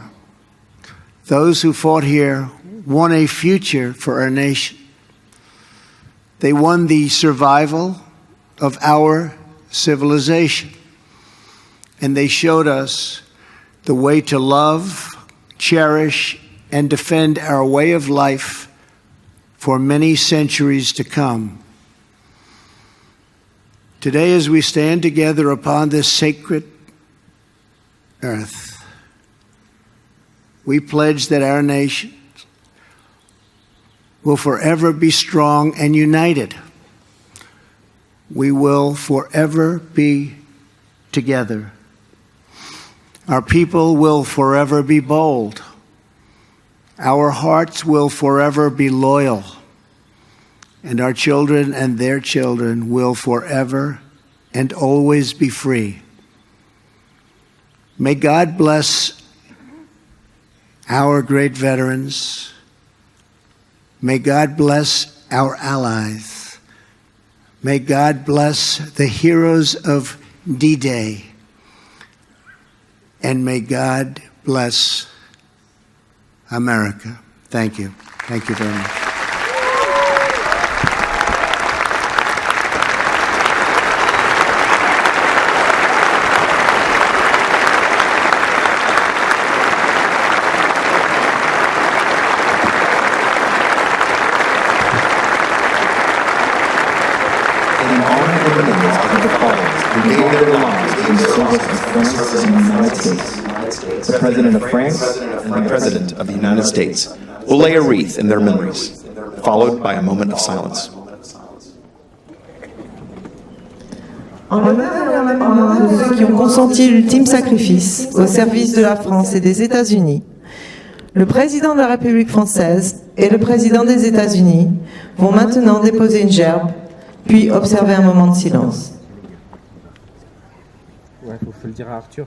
Those who fought here won a future for our nation. They won the survival of our civilization. And they showed us the way to love, cherish, and defend our way of life for many centuries to come. Today, as we stand together upon this sacred earth, we pledge that our nation will forever be strong and united. We will forever be together. Our people will forever be bold. Our hearts will forever be loyal. And our children and their children will forever and always be free. May God bless our great veterans. May God bless our allies. May God bless the heroes of D-Day. And may God bless America. Thank you. Thank you very much. the President of France and the President of the United States will lay a wreath in their memories, followed by a moment of silence. En l'honneur de ceux qui ont consenti l'ultime sacrifice au service de la France et des États-Unis, le président de la République française et le président des États-Unis vont maintenant déposer une gerbe, puis observer un moment de silence. Ouais, faut le dire à Arthur.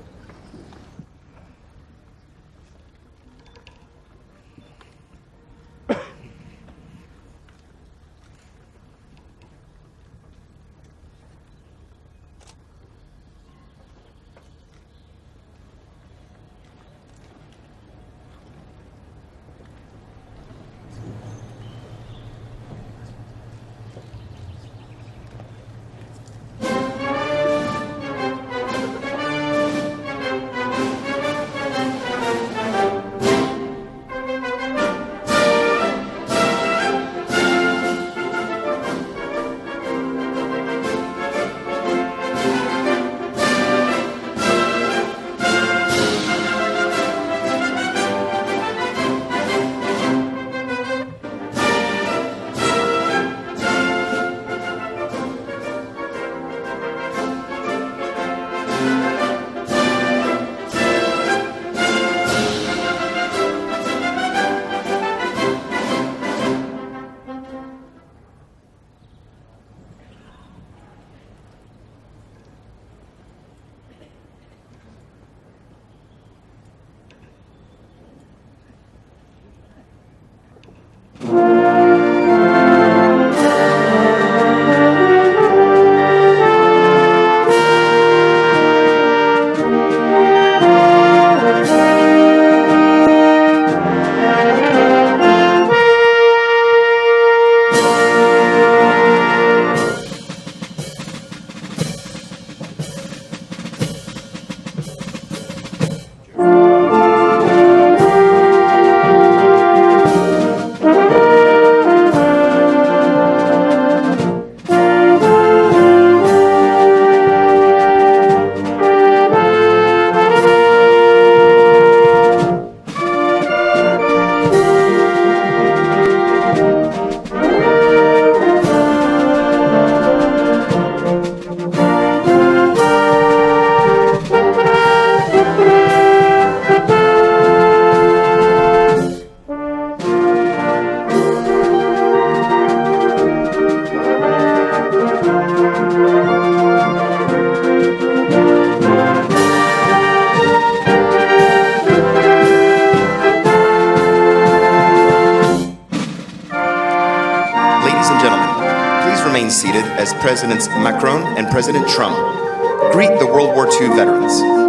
seated as Presidents Macron and President Trump greet the World War II veterans.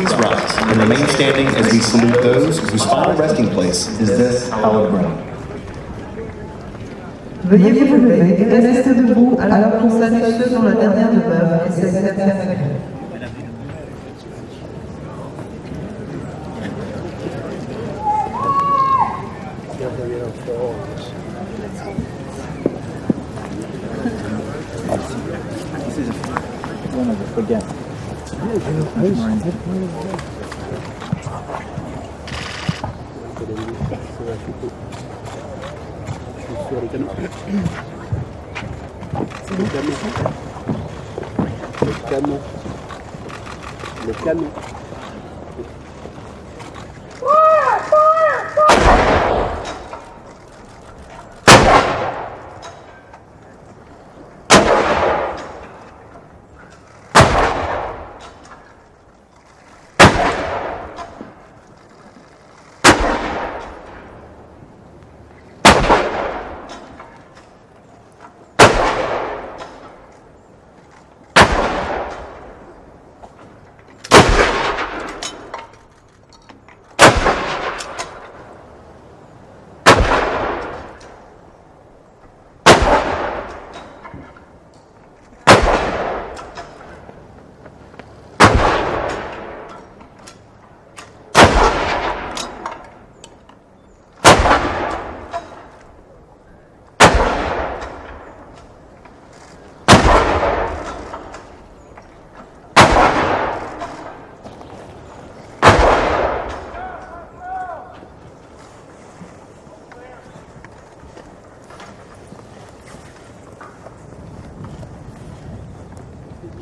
Please rise and remain standing as we salute those whose final resting place is this hallowed ground. Veuillez vous lever et rester debout alors qu'on salue ceux dont la dernière demeure est celle de faire. Le canon.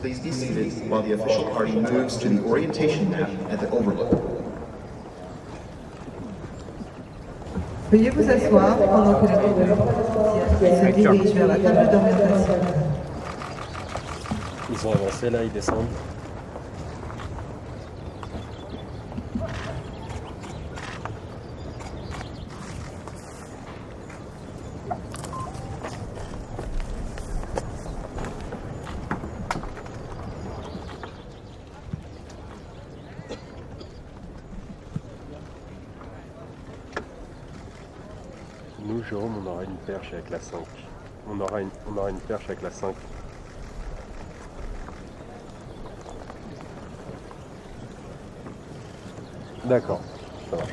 Please be seated while the official party moves to the orientation map at the overlook. Veuillez vous asseoir pendant que les membres se dirigent vers la table d'orientation. Ils ont avancé là, ils descendent. Nous, Jérôme, on aura une perche avec la 5. On aura une perche avec la 5. D'accord, ça va.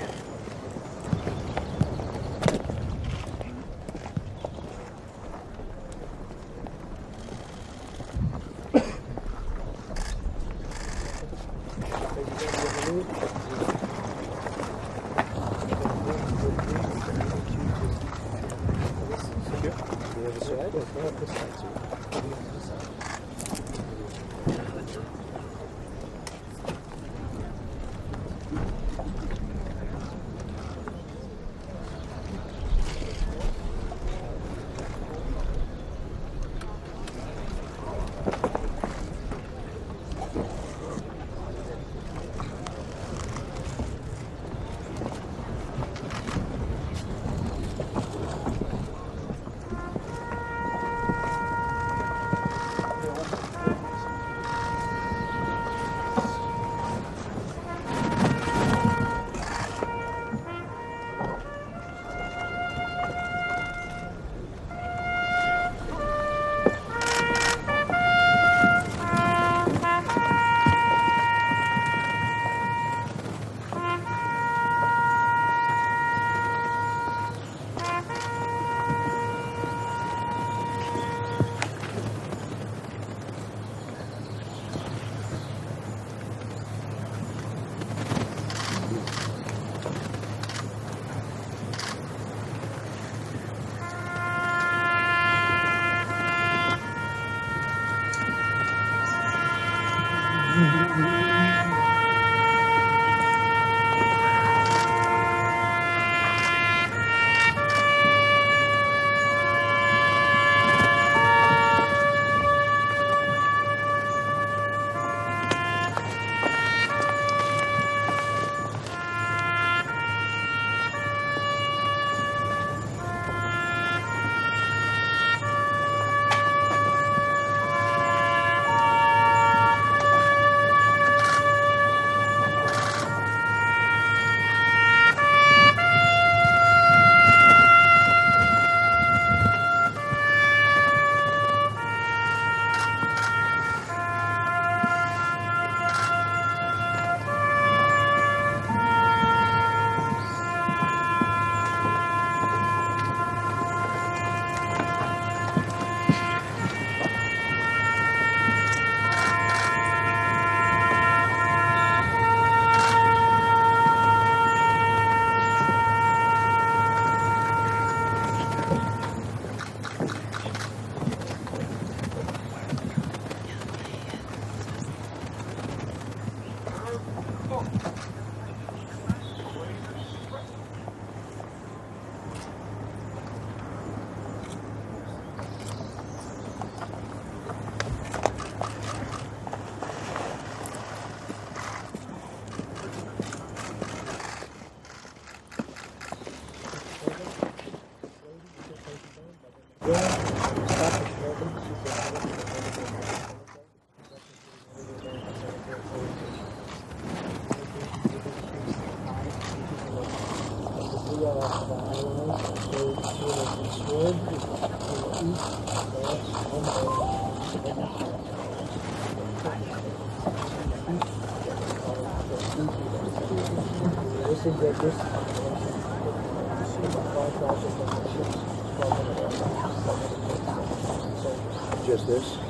Just this?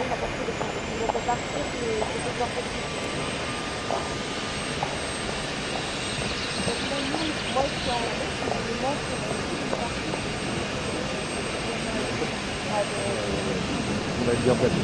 On va être bien placé.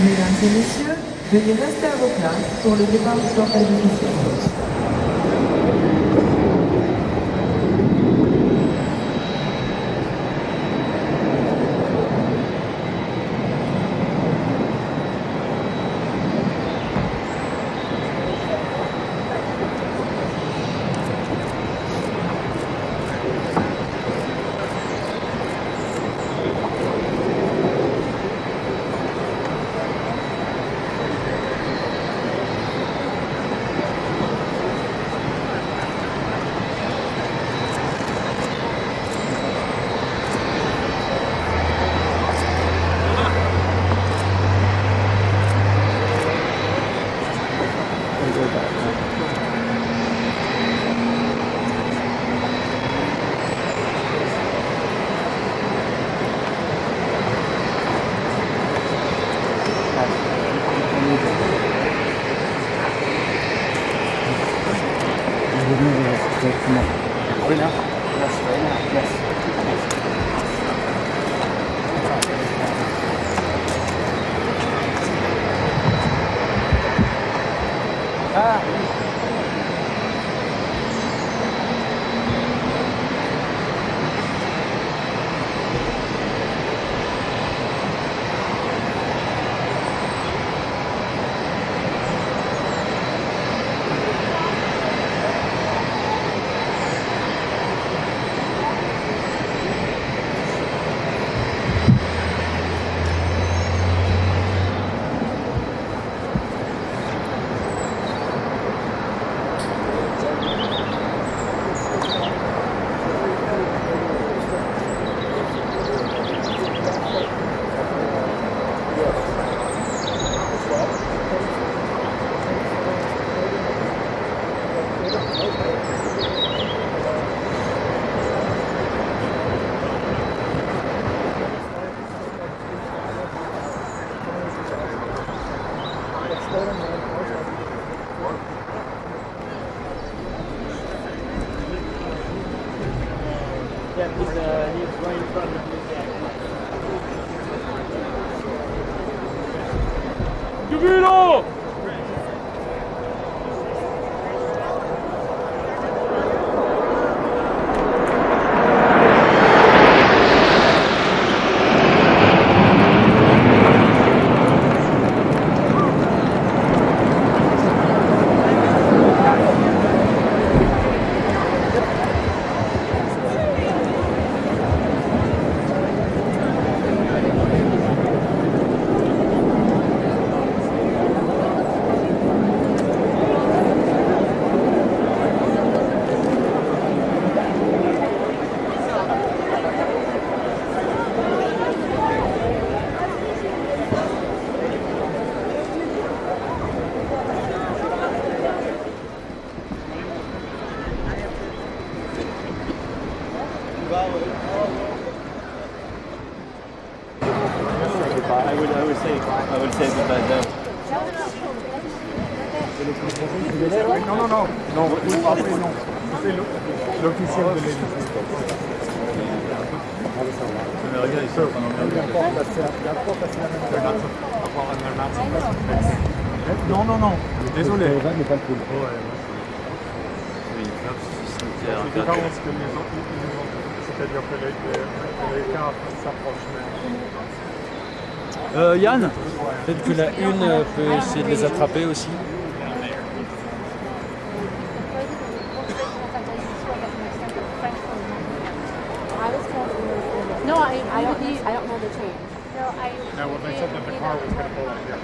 Mesdames et messieurs, veuillez rester à vos places pour le départ du cortège officiel. I would say goodbye there. Non, non, non, non, oui, après, non. C'est l'officiel de l'Élysée. Non, non, non, désolé. C'est différent ce que les autres nous ont dit. C'est-à-dire que les cartes s'approchent même. Yann, peut-être que la une peut essayer de les attraper aussi. No, I don't know the change. No, No, well, they said that the car was going to pull up here.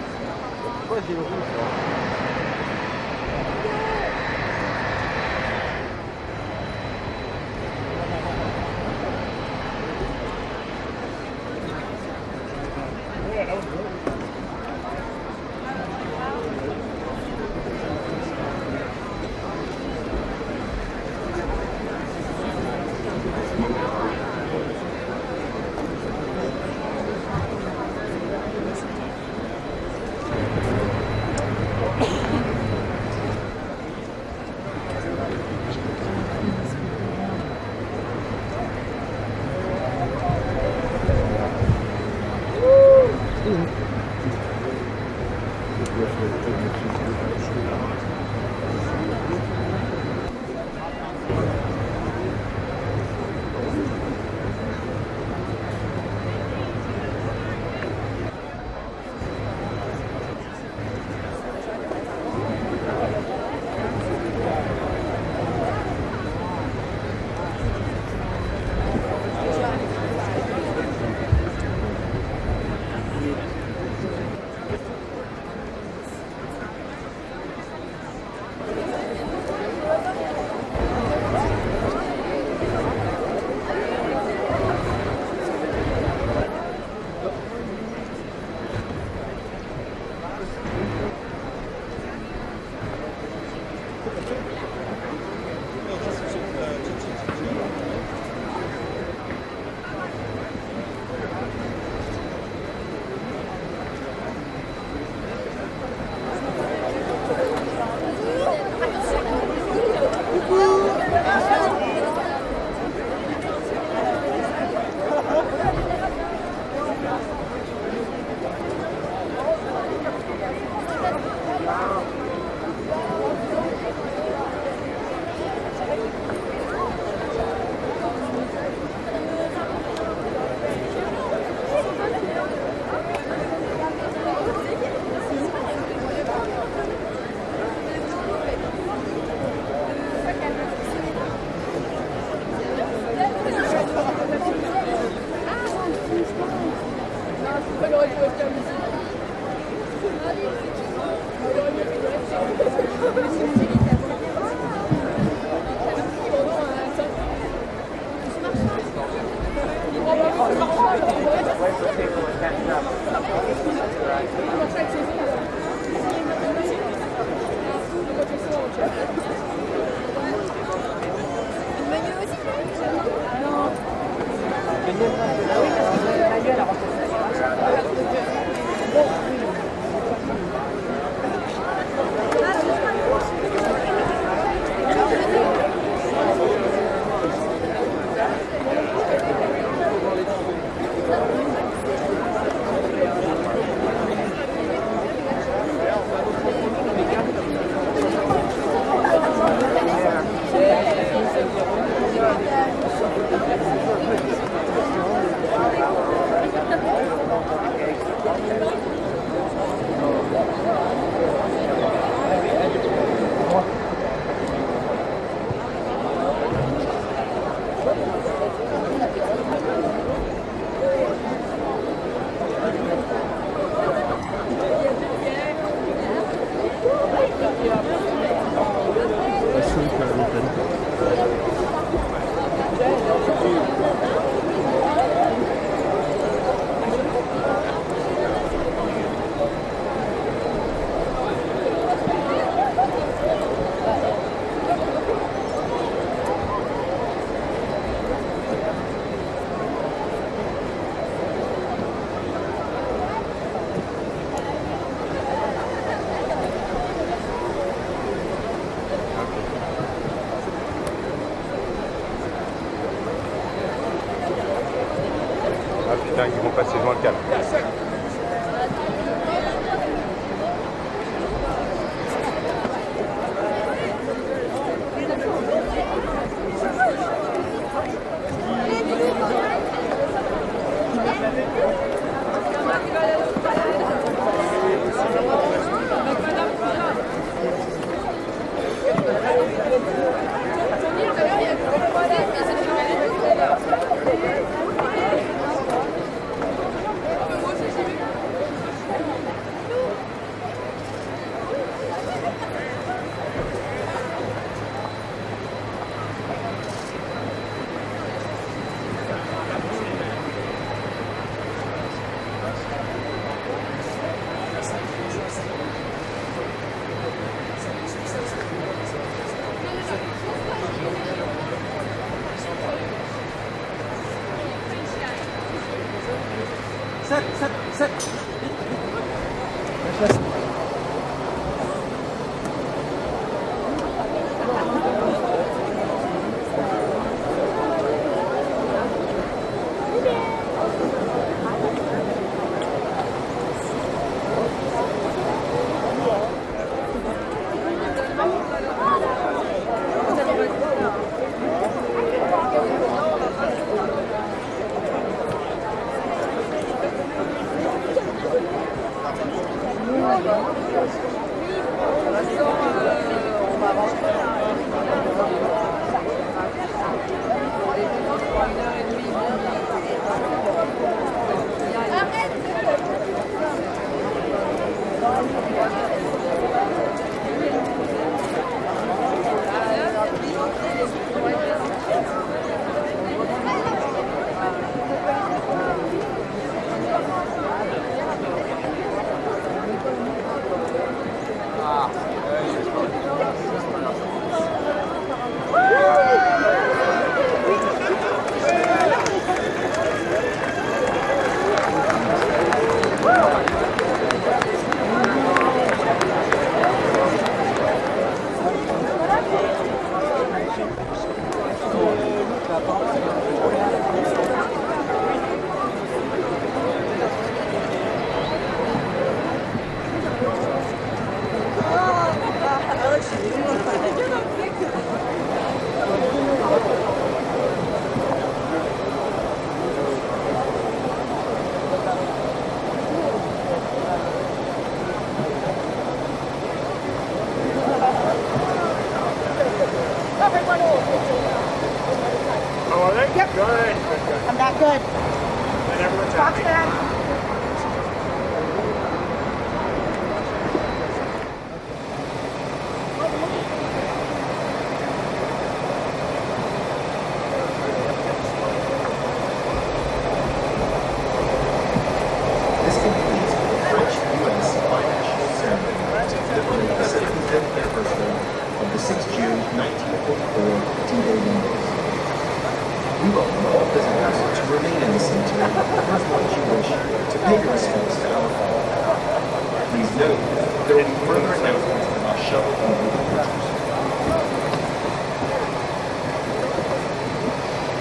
Américains qui vont passer devant le cadre.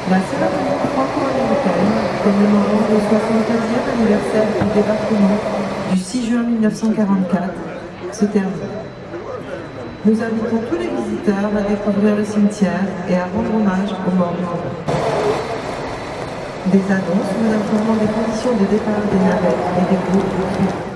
La cérémonie franco-américaine commémorant le 64e anniversaire du débarquement du 6 juin 1944 se termine. Nous invitons tous les visiteurs à découvrir le cimetière et à rendre hommage aux morts du combat. Des annonces nous informant des conditions de départ des navettes et des groupes de cris.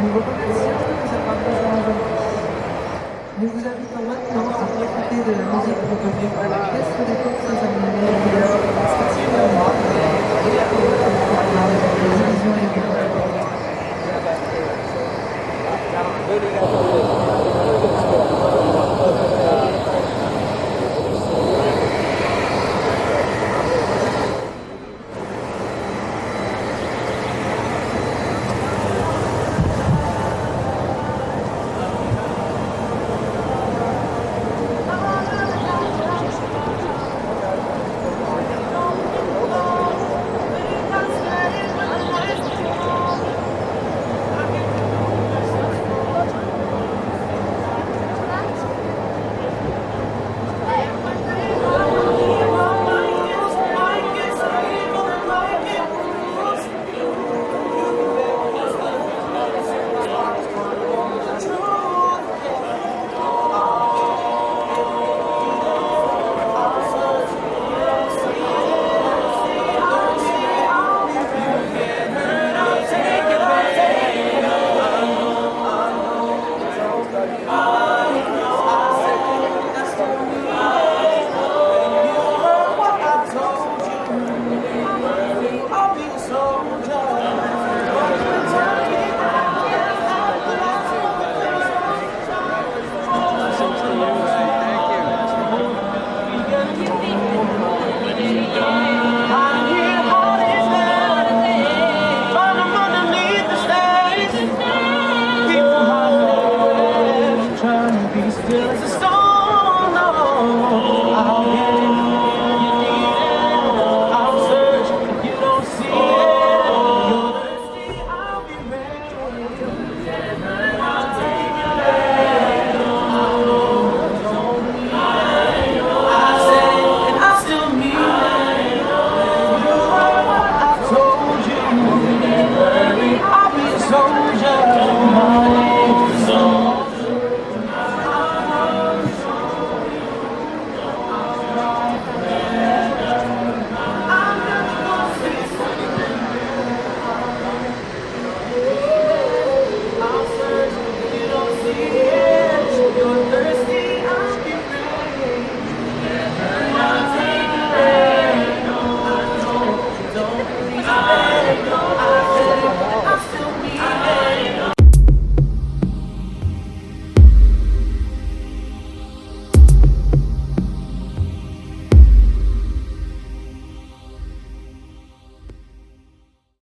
Nous vous remercions de nous avoir rejoints aujourd'hui. Nous vous invitons maintenant à profiter de la musique proposée par l'Orchestre des Forces armées et particulièrement de la division aérienne.